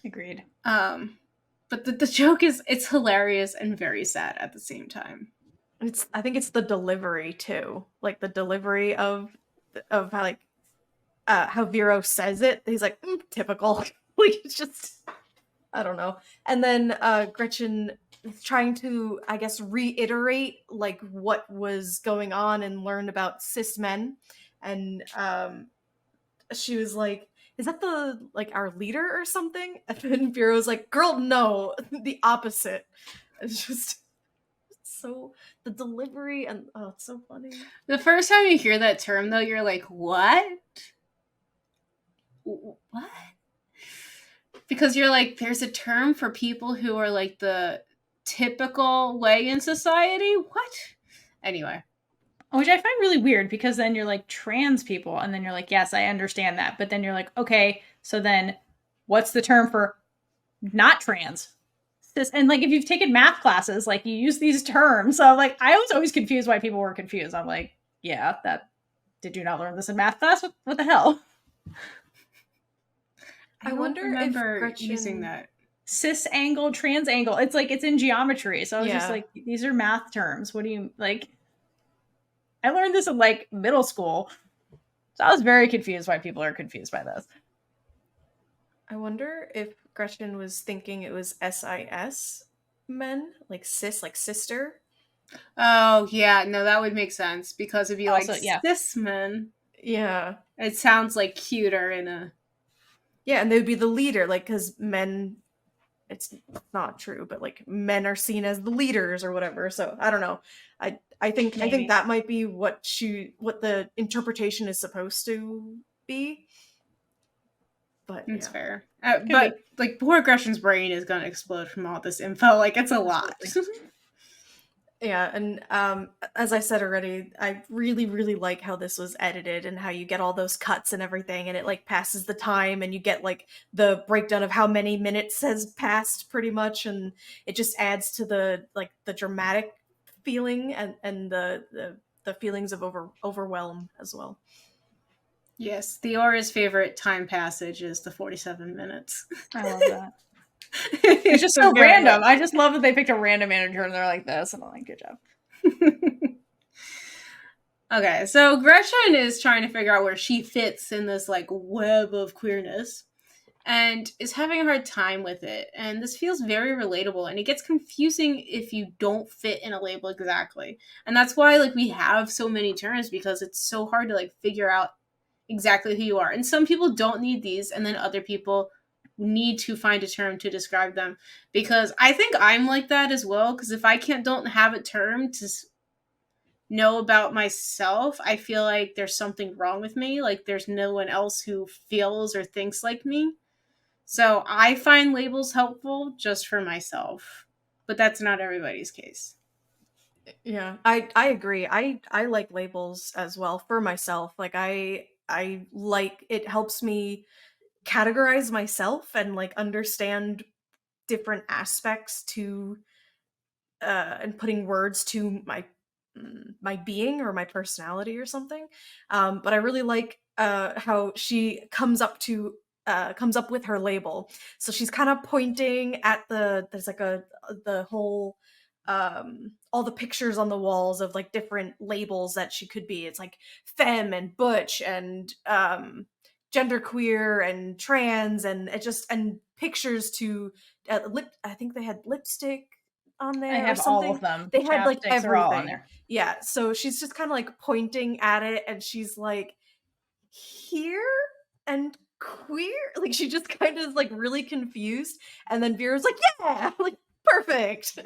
Agreed. But the joke is, it's hilarious and very sad at the same time. I think it's the delivery too, like the delivery of how like how Vero says it. He's like typical. Like, it's just, I don't know. And then Gretchen trying to, I guess, reiterate like what was going on and learn about cis men. And she was like, is that the like our leader or something? And then Vero's like, girl, no, the opposite. It's just so, the delivery, and oh, it's so funny. The first time you hear that term, though, you're like, what? What? Because you're like, there's a term for people who are like the typical way in society? What? Anyway. Which I find really weird, because then you're like, trans people, and then you're like, yes, I understand that. But then you're like, okay, so then what's the term for not trans? And like, if you've taken math classes, like, you use these terms. So like, I was always confused why people were confused. I'm like, yeah, did you not learn this in math class? What the hell? I wonder if Gretchen using that cis angle, trans angle. It's like, it's in geometry. So I was just like, these are math terms. What do you like? I learned this in like middle school. So I was very confused why people are confused by this. I wonder if Gretchen was thinking it was SIS men, like cis, like sister. Oh, yeah. No, that would make sense. Because if you Also, like yeah. cis men, Yeah. it sounds like cuter in a... Yeah, and they would be the leader, like, because men, it's not true, but like men are seen as the leaders or whatever. So I don't know. I think that might be what the interpretation is supposed to be. But it's yeah. fair. But like, poor Gretchen's brain is gonna explode from all this info. Like, it's a lot. Yeah, and as I said already, I really, really like how this was edited and how you get all those cuts and everything, and it like passes the time, and you get like the breakdown of how many minutes has passed pretty much, and it just adds to the like the dramatic feeling and the feelings of overwhelm as well. Yes, Theora's favorite time passage is the 47 minutes. I love that. It's just so random. I just love that they picked a random manager and they're like this, and I'm like, good job. Okay, so Gretchen is trying to figure out where she fits in this like web of queerness and is having a hard time with it. And this feels very relatable, and it gets confusing if you don't fit in a label exactly. And that's why like we have so many terms, because it's so hard to like figure out exactly who you are. And some people don't need these, and then other people need to find a term to describe them, because I think I'm like that as well, because if I don't have a term to know about myself, I feel like there's something wrong with me, like there's no one else who feels or thinks like me. So I find labels helpful just for myself, but that's not everybody's case. Yeah, I agree. I like labels as well for myself. Like I like, it helps me categorize myself and like understand different aspects to and putting words to my being or my personality or something. But I really like how she comes up with her label. So she's kind of pointing at there's like the whole all the pictures on the walls of like different labels that she could be. It's like femme and butch and genderqueer and trans, and it just, and pictures to I think they had lipstick on there. I have or something. all of them. They had like Chapsticks everything. are all on there. Yeah, so she's just kind of like pointing at it, and she's like, here and queer. Like she just kind of like really confused, and then Vera's like, yeah, like perfect.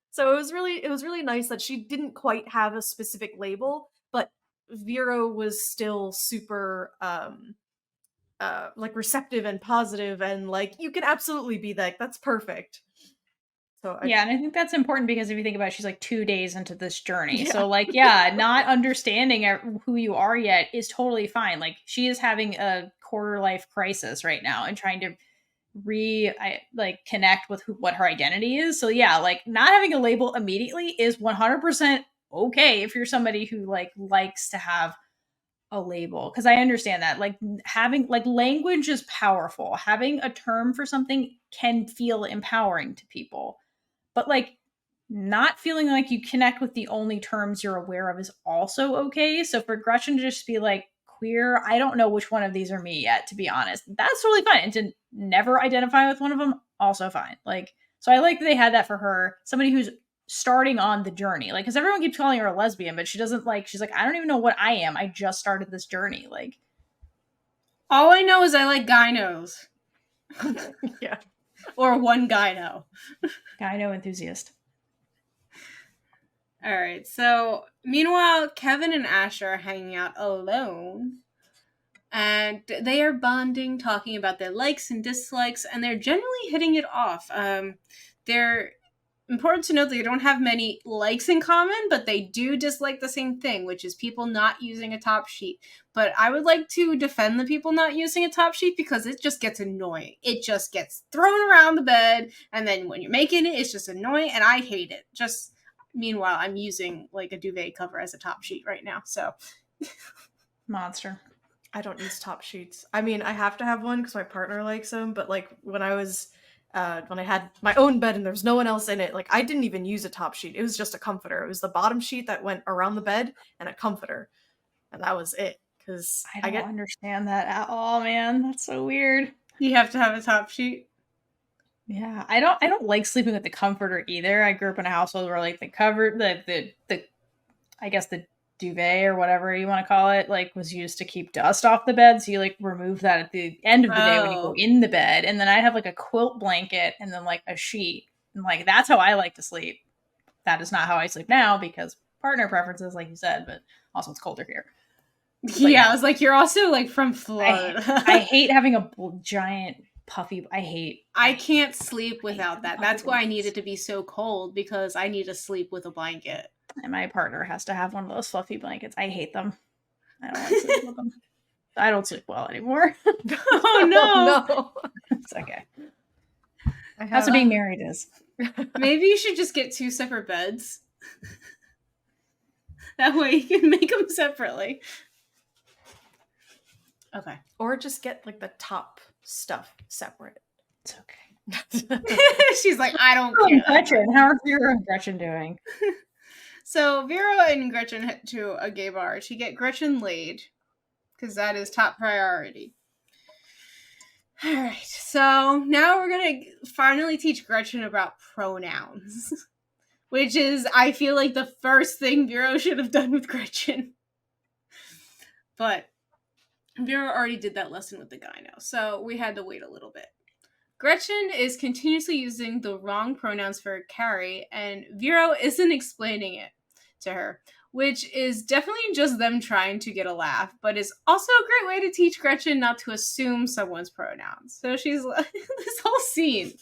So it was really nice that she didn't quite have a specific label, but Vero was still super like receptive and positive, and like, you can absolutely be like, that's perfect. So yeah, and I think that's important, because if you think about it, she's like 2 days into this journey. Yeah. So like, yeah, not understanding who you are yet is totally fine. Like, she is having a quarter life crisis right now and trying to connect with what her identity is. So yeah, like, not having a label immediately is 100% okay if you're somebody who like likes to have a label, because I understand that like having like language is powerful. Having a term for something can feel empowering to people, but like not feeling like you connect with the only terms you're aware of is also okay. So for Gretchen to just be like, queer, I don't know which one of these are me yet, to be honest, that's totally fine. And to never identify with one of them, also fine. Like, So I like that they had that for her, somebody who's starting on the journey. Like, because everyone keeps calling her a lesbian, but she doesn't like, she's like, I don't even know what I am. I just started this journey. Like, All I know is I like gynos. Yeah. Or one gyno. gyno enthusiast. All right, so meanwhile, Kevin and Ash are hanging out alone. And they are bonding, talking about their likes and dislikes, and they're generally hitting it off. They're important to note that they don't have many likes in common, but they do dislike the same thing, which is people not using a top sheet. But I would like to defend the people not using a top sheet because it just gets annoying. It just gets thrown around the bed, and then when you're making it, it's just annoying, and I hate it. Just meanwhile, I'm using like a duvet cover as a top sheet right now, so Monster. I don't use top sheets. I mean, I have to have one because my partner likes them, but like when I had my own bed and there was no one else in it, like I didn't even use a top sheet. It was just a comforter. It was the bottom sheet that went around the bed and a comforter. And that was it. Because I don't understand that at all, man. That's so weird. you have to have a top sheet. Yeah, I don't like sleeping with the comforter either. I grew up in a household where like the cover, the I guess the duvet or whatever you want to call it, like was used to keep dust off the bed. So you like remove that at the end of the day when you go in the bed, and then I have like a quilt blanket and then like a sheet, and like that's how I like to sleep. That is not how I sleep now because partner preferences, like you said, but also it's colder here. Yeah, I was like, you're also like from Florida. I hate having a giant puffy. I can't sleep without that. That's why I need it to be so cold because I need to sleep with a blanket. And my partner has to have one of those fluffy blankets. I hate them. I don't like sleep with them. I don't sleep well anymore. Oh no. No. It's okay. That's what being married is. Maybe you should just get 2 separate beds. That way you can make them separately. Okay. Or just get like the top stuff separate. It's okay. She's like, I don't care. Gretchen, how are Vera and Gretchen doing? So Vero and Gretchen head to a gay bar to get Gretchen laid, because that is top priority. Alright, so now we're going to finally teach Gretchen about pronouns. Which is, I feel like, the first thing Vero should have done with Gretchen. But Vero already did that lesson with the gyno, so we had to wait a little bit. Gretchen is continuously using the wrong pronouns for Carrie, and Vero isn't explaining it to her, which is definitely just them trying to get a laugh, but is also a great way to teach Gretchen not to assume someone's pronouns. So she's like, this whole scene.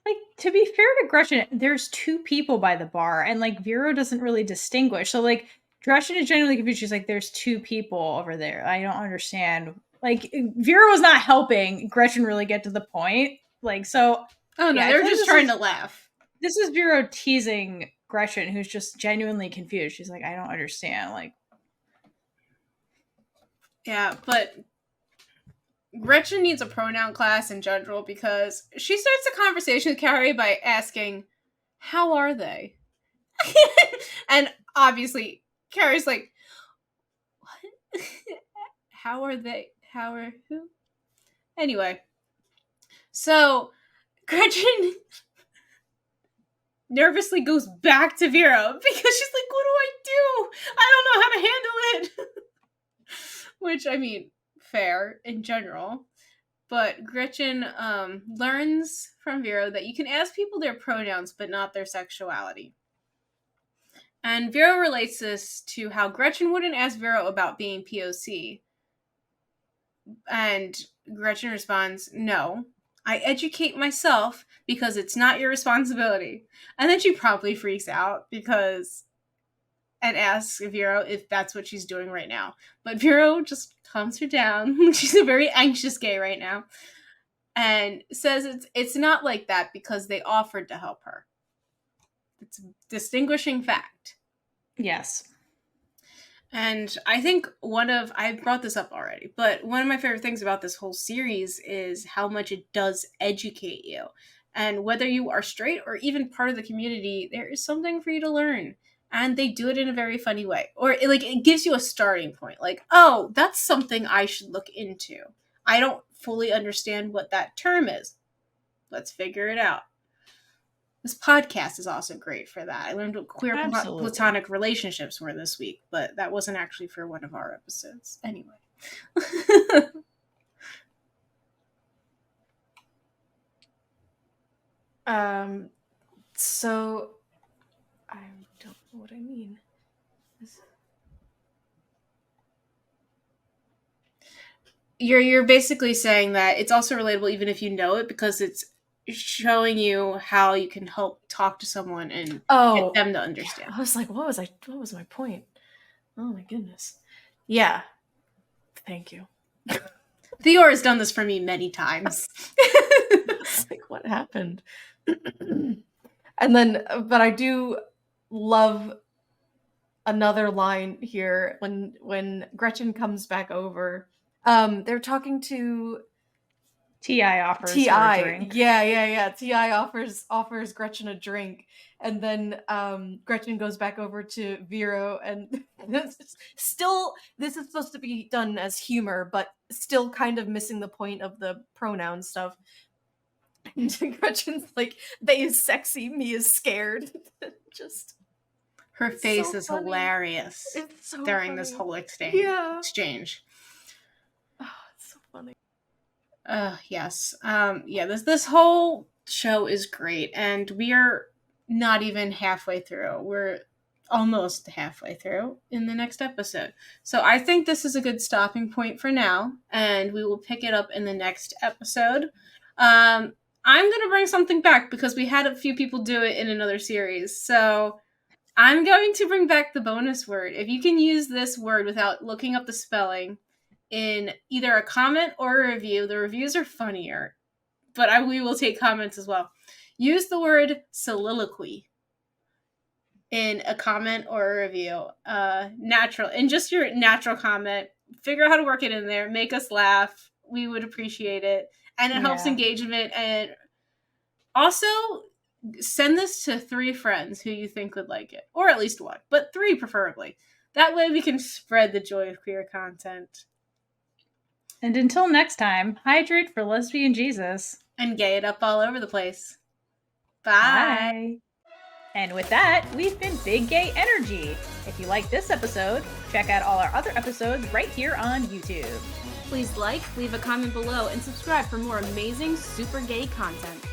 Like, to be fair to Gretchen, there's 2 people by the bar, and like Vero doesn't really distinguish. So like Gretchen is genuinely confused. She's like, there's 2 people over there. I don't understand. Like, Vera was not helping Gretchen really get to the point. Like, so... Oh, no, they're just trying to laugh. This is Vera teasing Gretchen, who's just genuinely confused. She's like, I don't understand. Like... Yeah, but Gretchen needs a pronoun class in general because she starts the conversation with Carrie by asking, how are they? And obviously, Carrie's like, what? How are they? How are who? Anyway, so Gretchen nervously goes back to Vero because she's like, what do I do? I don't know how to handle it. Which, I mean, fair in general. But Gretchen learns from Vero that you can ask people their pronouns, but not their sexuality. And Vero relates this to how Gretchen wouldn't ask Vero about being POC. And Gretchen responds, no, I educate myself because it's not your responsibility. And then she probably freaks out and asks Vero if that's what she's doing right now. But Vero just calms her down. She's a very anxious gay right now. And says it's not like that because they offered to help her. It's a distinguishing fact. Yes. And I think I brought this up already, but one of my favorite things about this whole series is how much it does educate you. And whether you are straight or even part of the community, there is something for you to learn. And they do it in a very funny way. Or it gives you a starting point. Like, oh, that's something I should look into. I don't fully understand what that term is. Let's figure it out. This podcast is also great for that. I learned what queer Absolutely. platonic relationships were this week, but that wasn't actually for one of our episodes. Anyway. So I don't know what I mean. You're basically saying that it's also relatable even if you know it, because it's showing you how you can help talk to someone and get them to understand. I was like, what was my point? Oh my goodness. Yeah. Thank you. Theora has done this for me many times. It's like, what happened? And then, but I do love another line here when Gretchen comes back over. They're talking to T.I. offers her a drink. Yeah. T.I. offers Gretchen a drink, and then Gretchen goes back over to Vero, and this is supposed to be done as humor, but still kind of missing the point of the pronoun stuff. And Gretchen's like, "They is sexy, me is scared." Just her face so is funny. Hilarious. It's so during funny. this whole exchange. Oh, it's so funny. Yes. This whole show is great, and we're not even halfway through. We're almost halfway through in the next episode. So I think this is a good stopping point for now, and we will pick it up in the next episode. I'm going to bring something back because we had a few people do it in another series. So I'm going to bring back the bonus word. If you can use this word without looking up the spelling in either a comment or a review, the reviews are funnier, but we will take comments as well. Use the word soliloquy in a comment or a review. In just your natural comment. Figure out how to work it in there. Make us laugh. We would appreciate it. And it helps engagement. And also, send this to 3 friends who you think would like it. Or at least 1. But 3 preferably. That way we can spread the joy of queer content. And until next time, hydrate for lesbian Jesus. And gay it up all over the place. Bye. Bye. And with that, we've been Big Gay Energy. If you like this episode, check out all our other episodes right here on YouTube. Please like, leave a comment below, and subscribe for more amazing super gay content.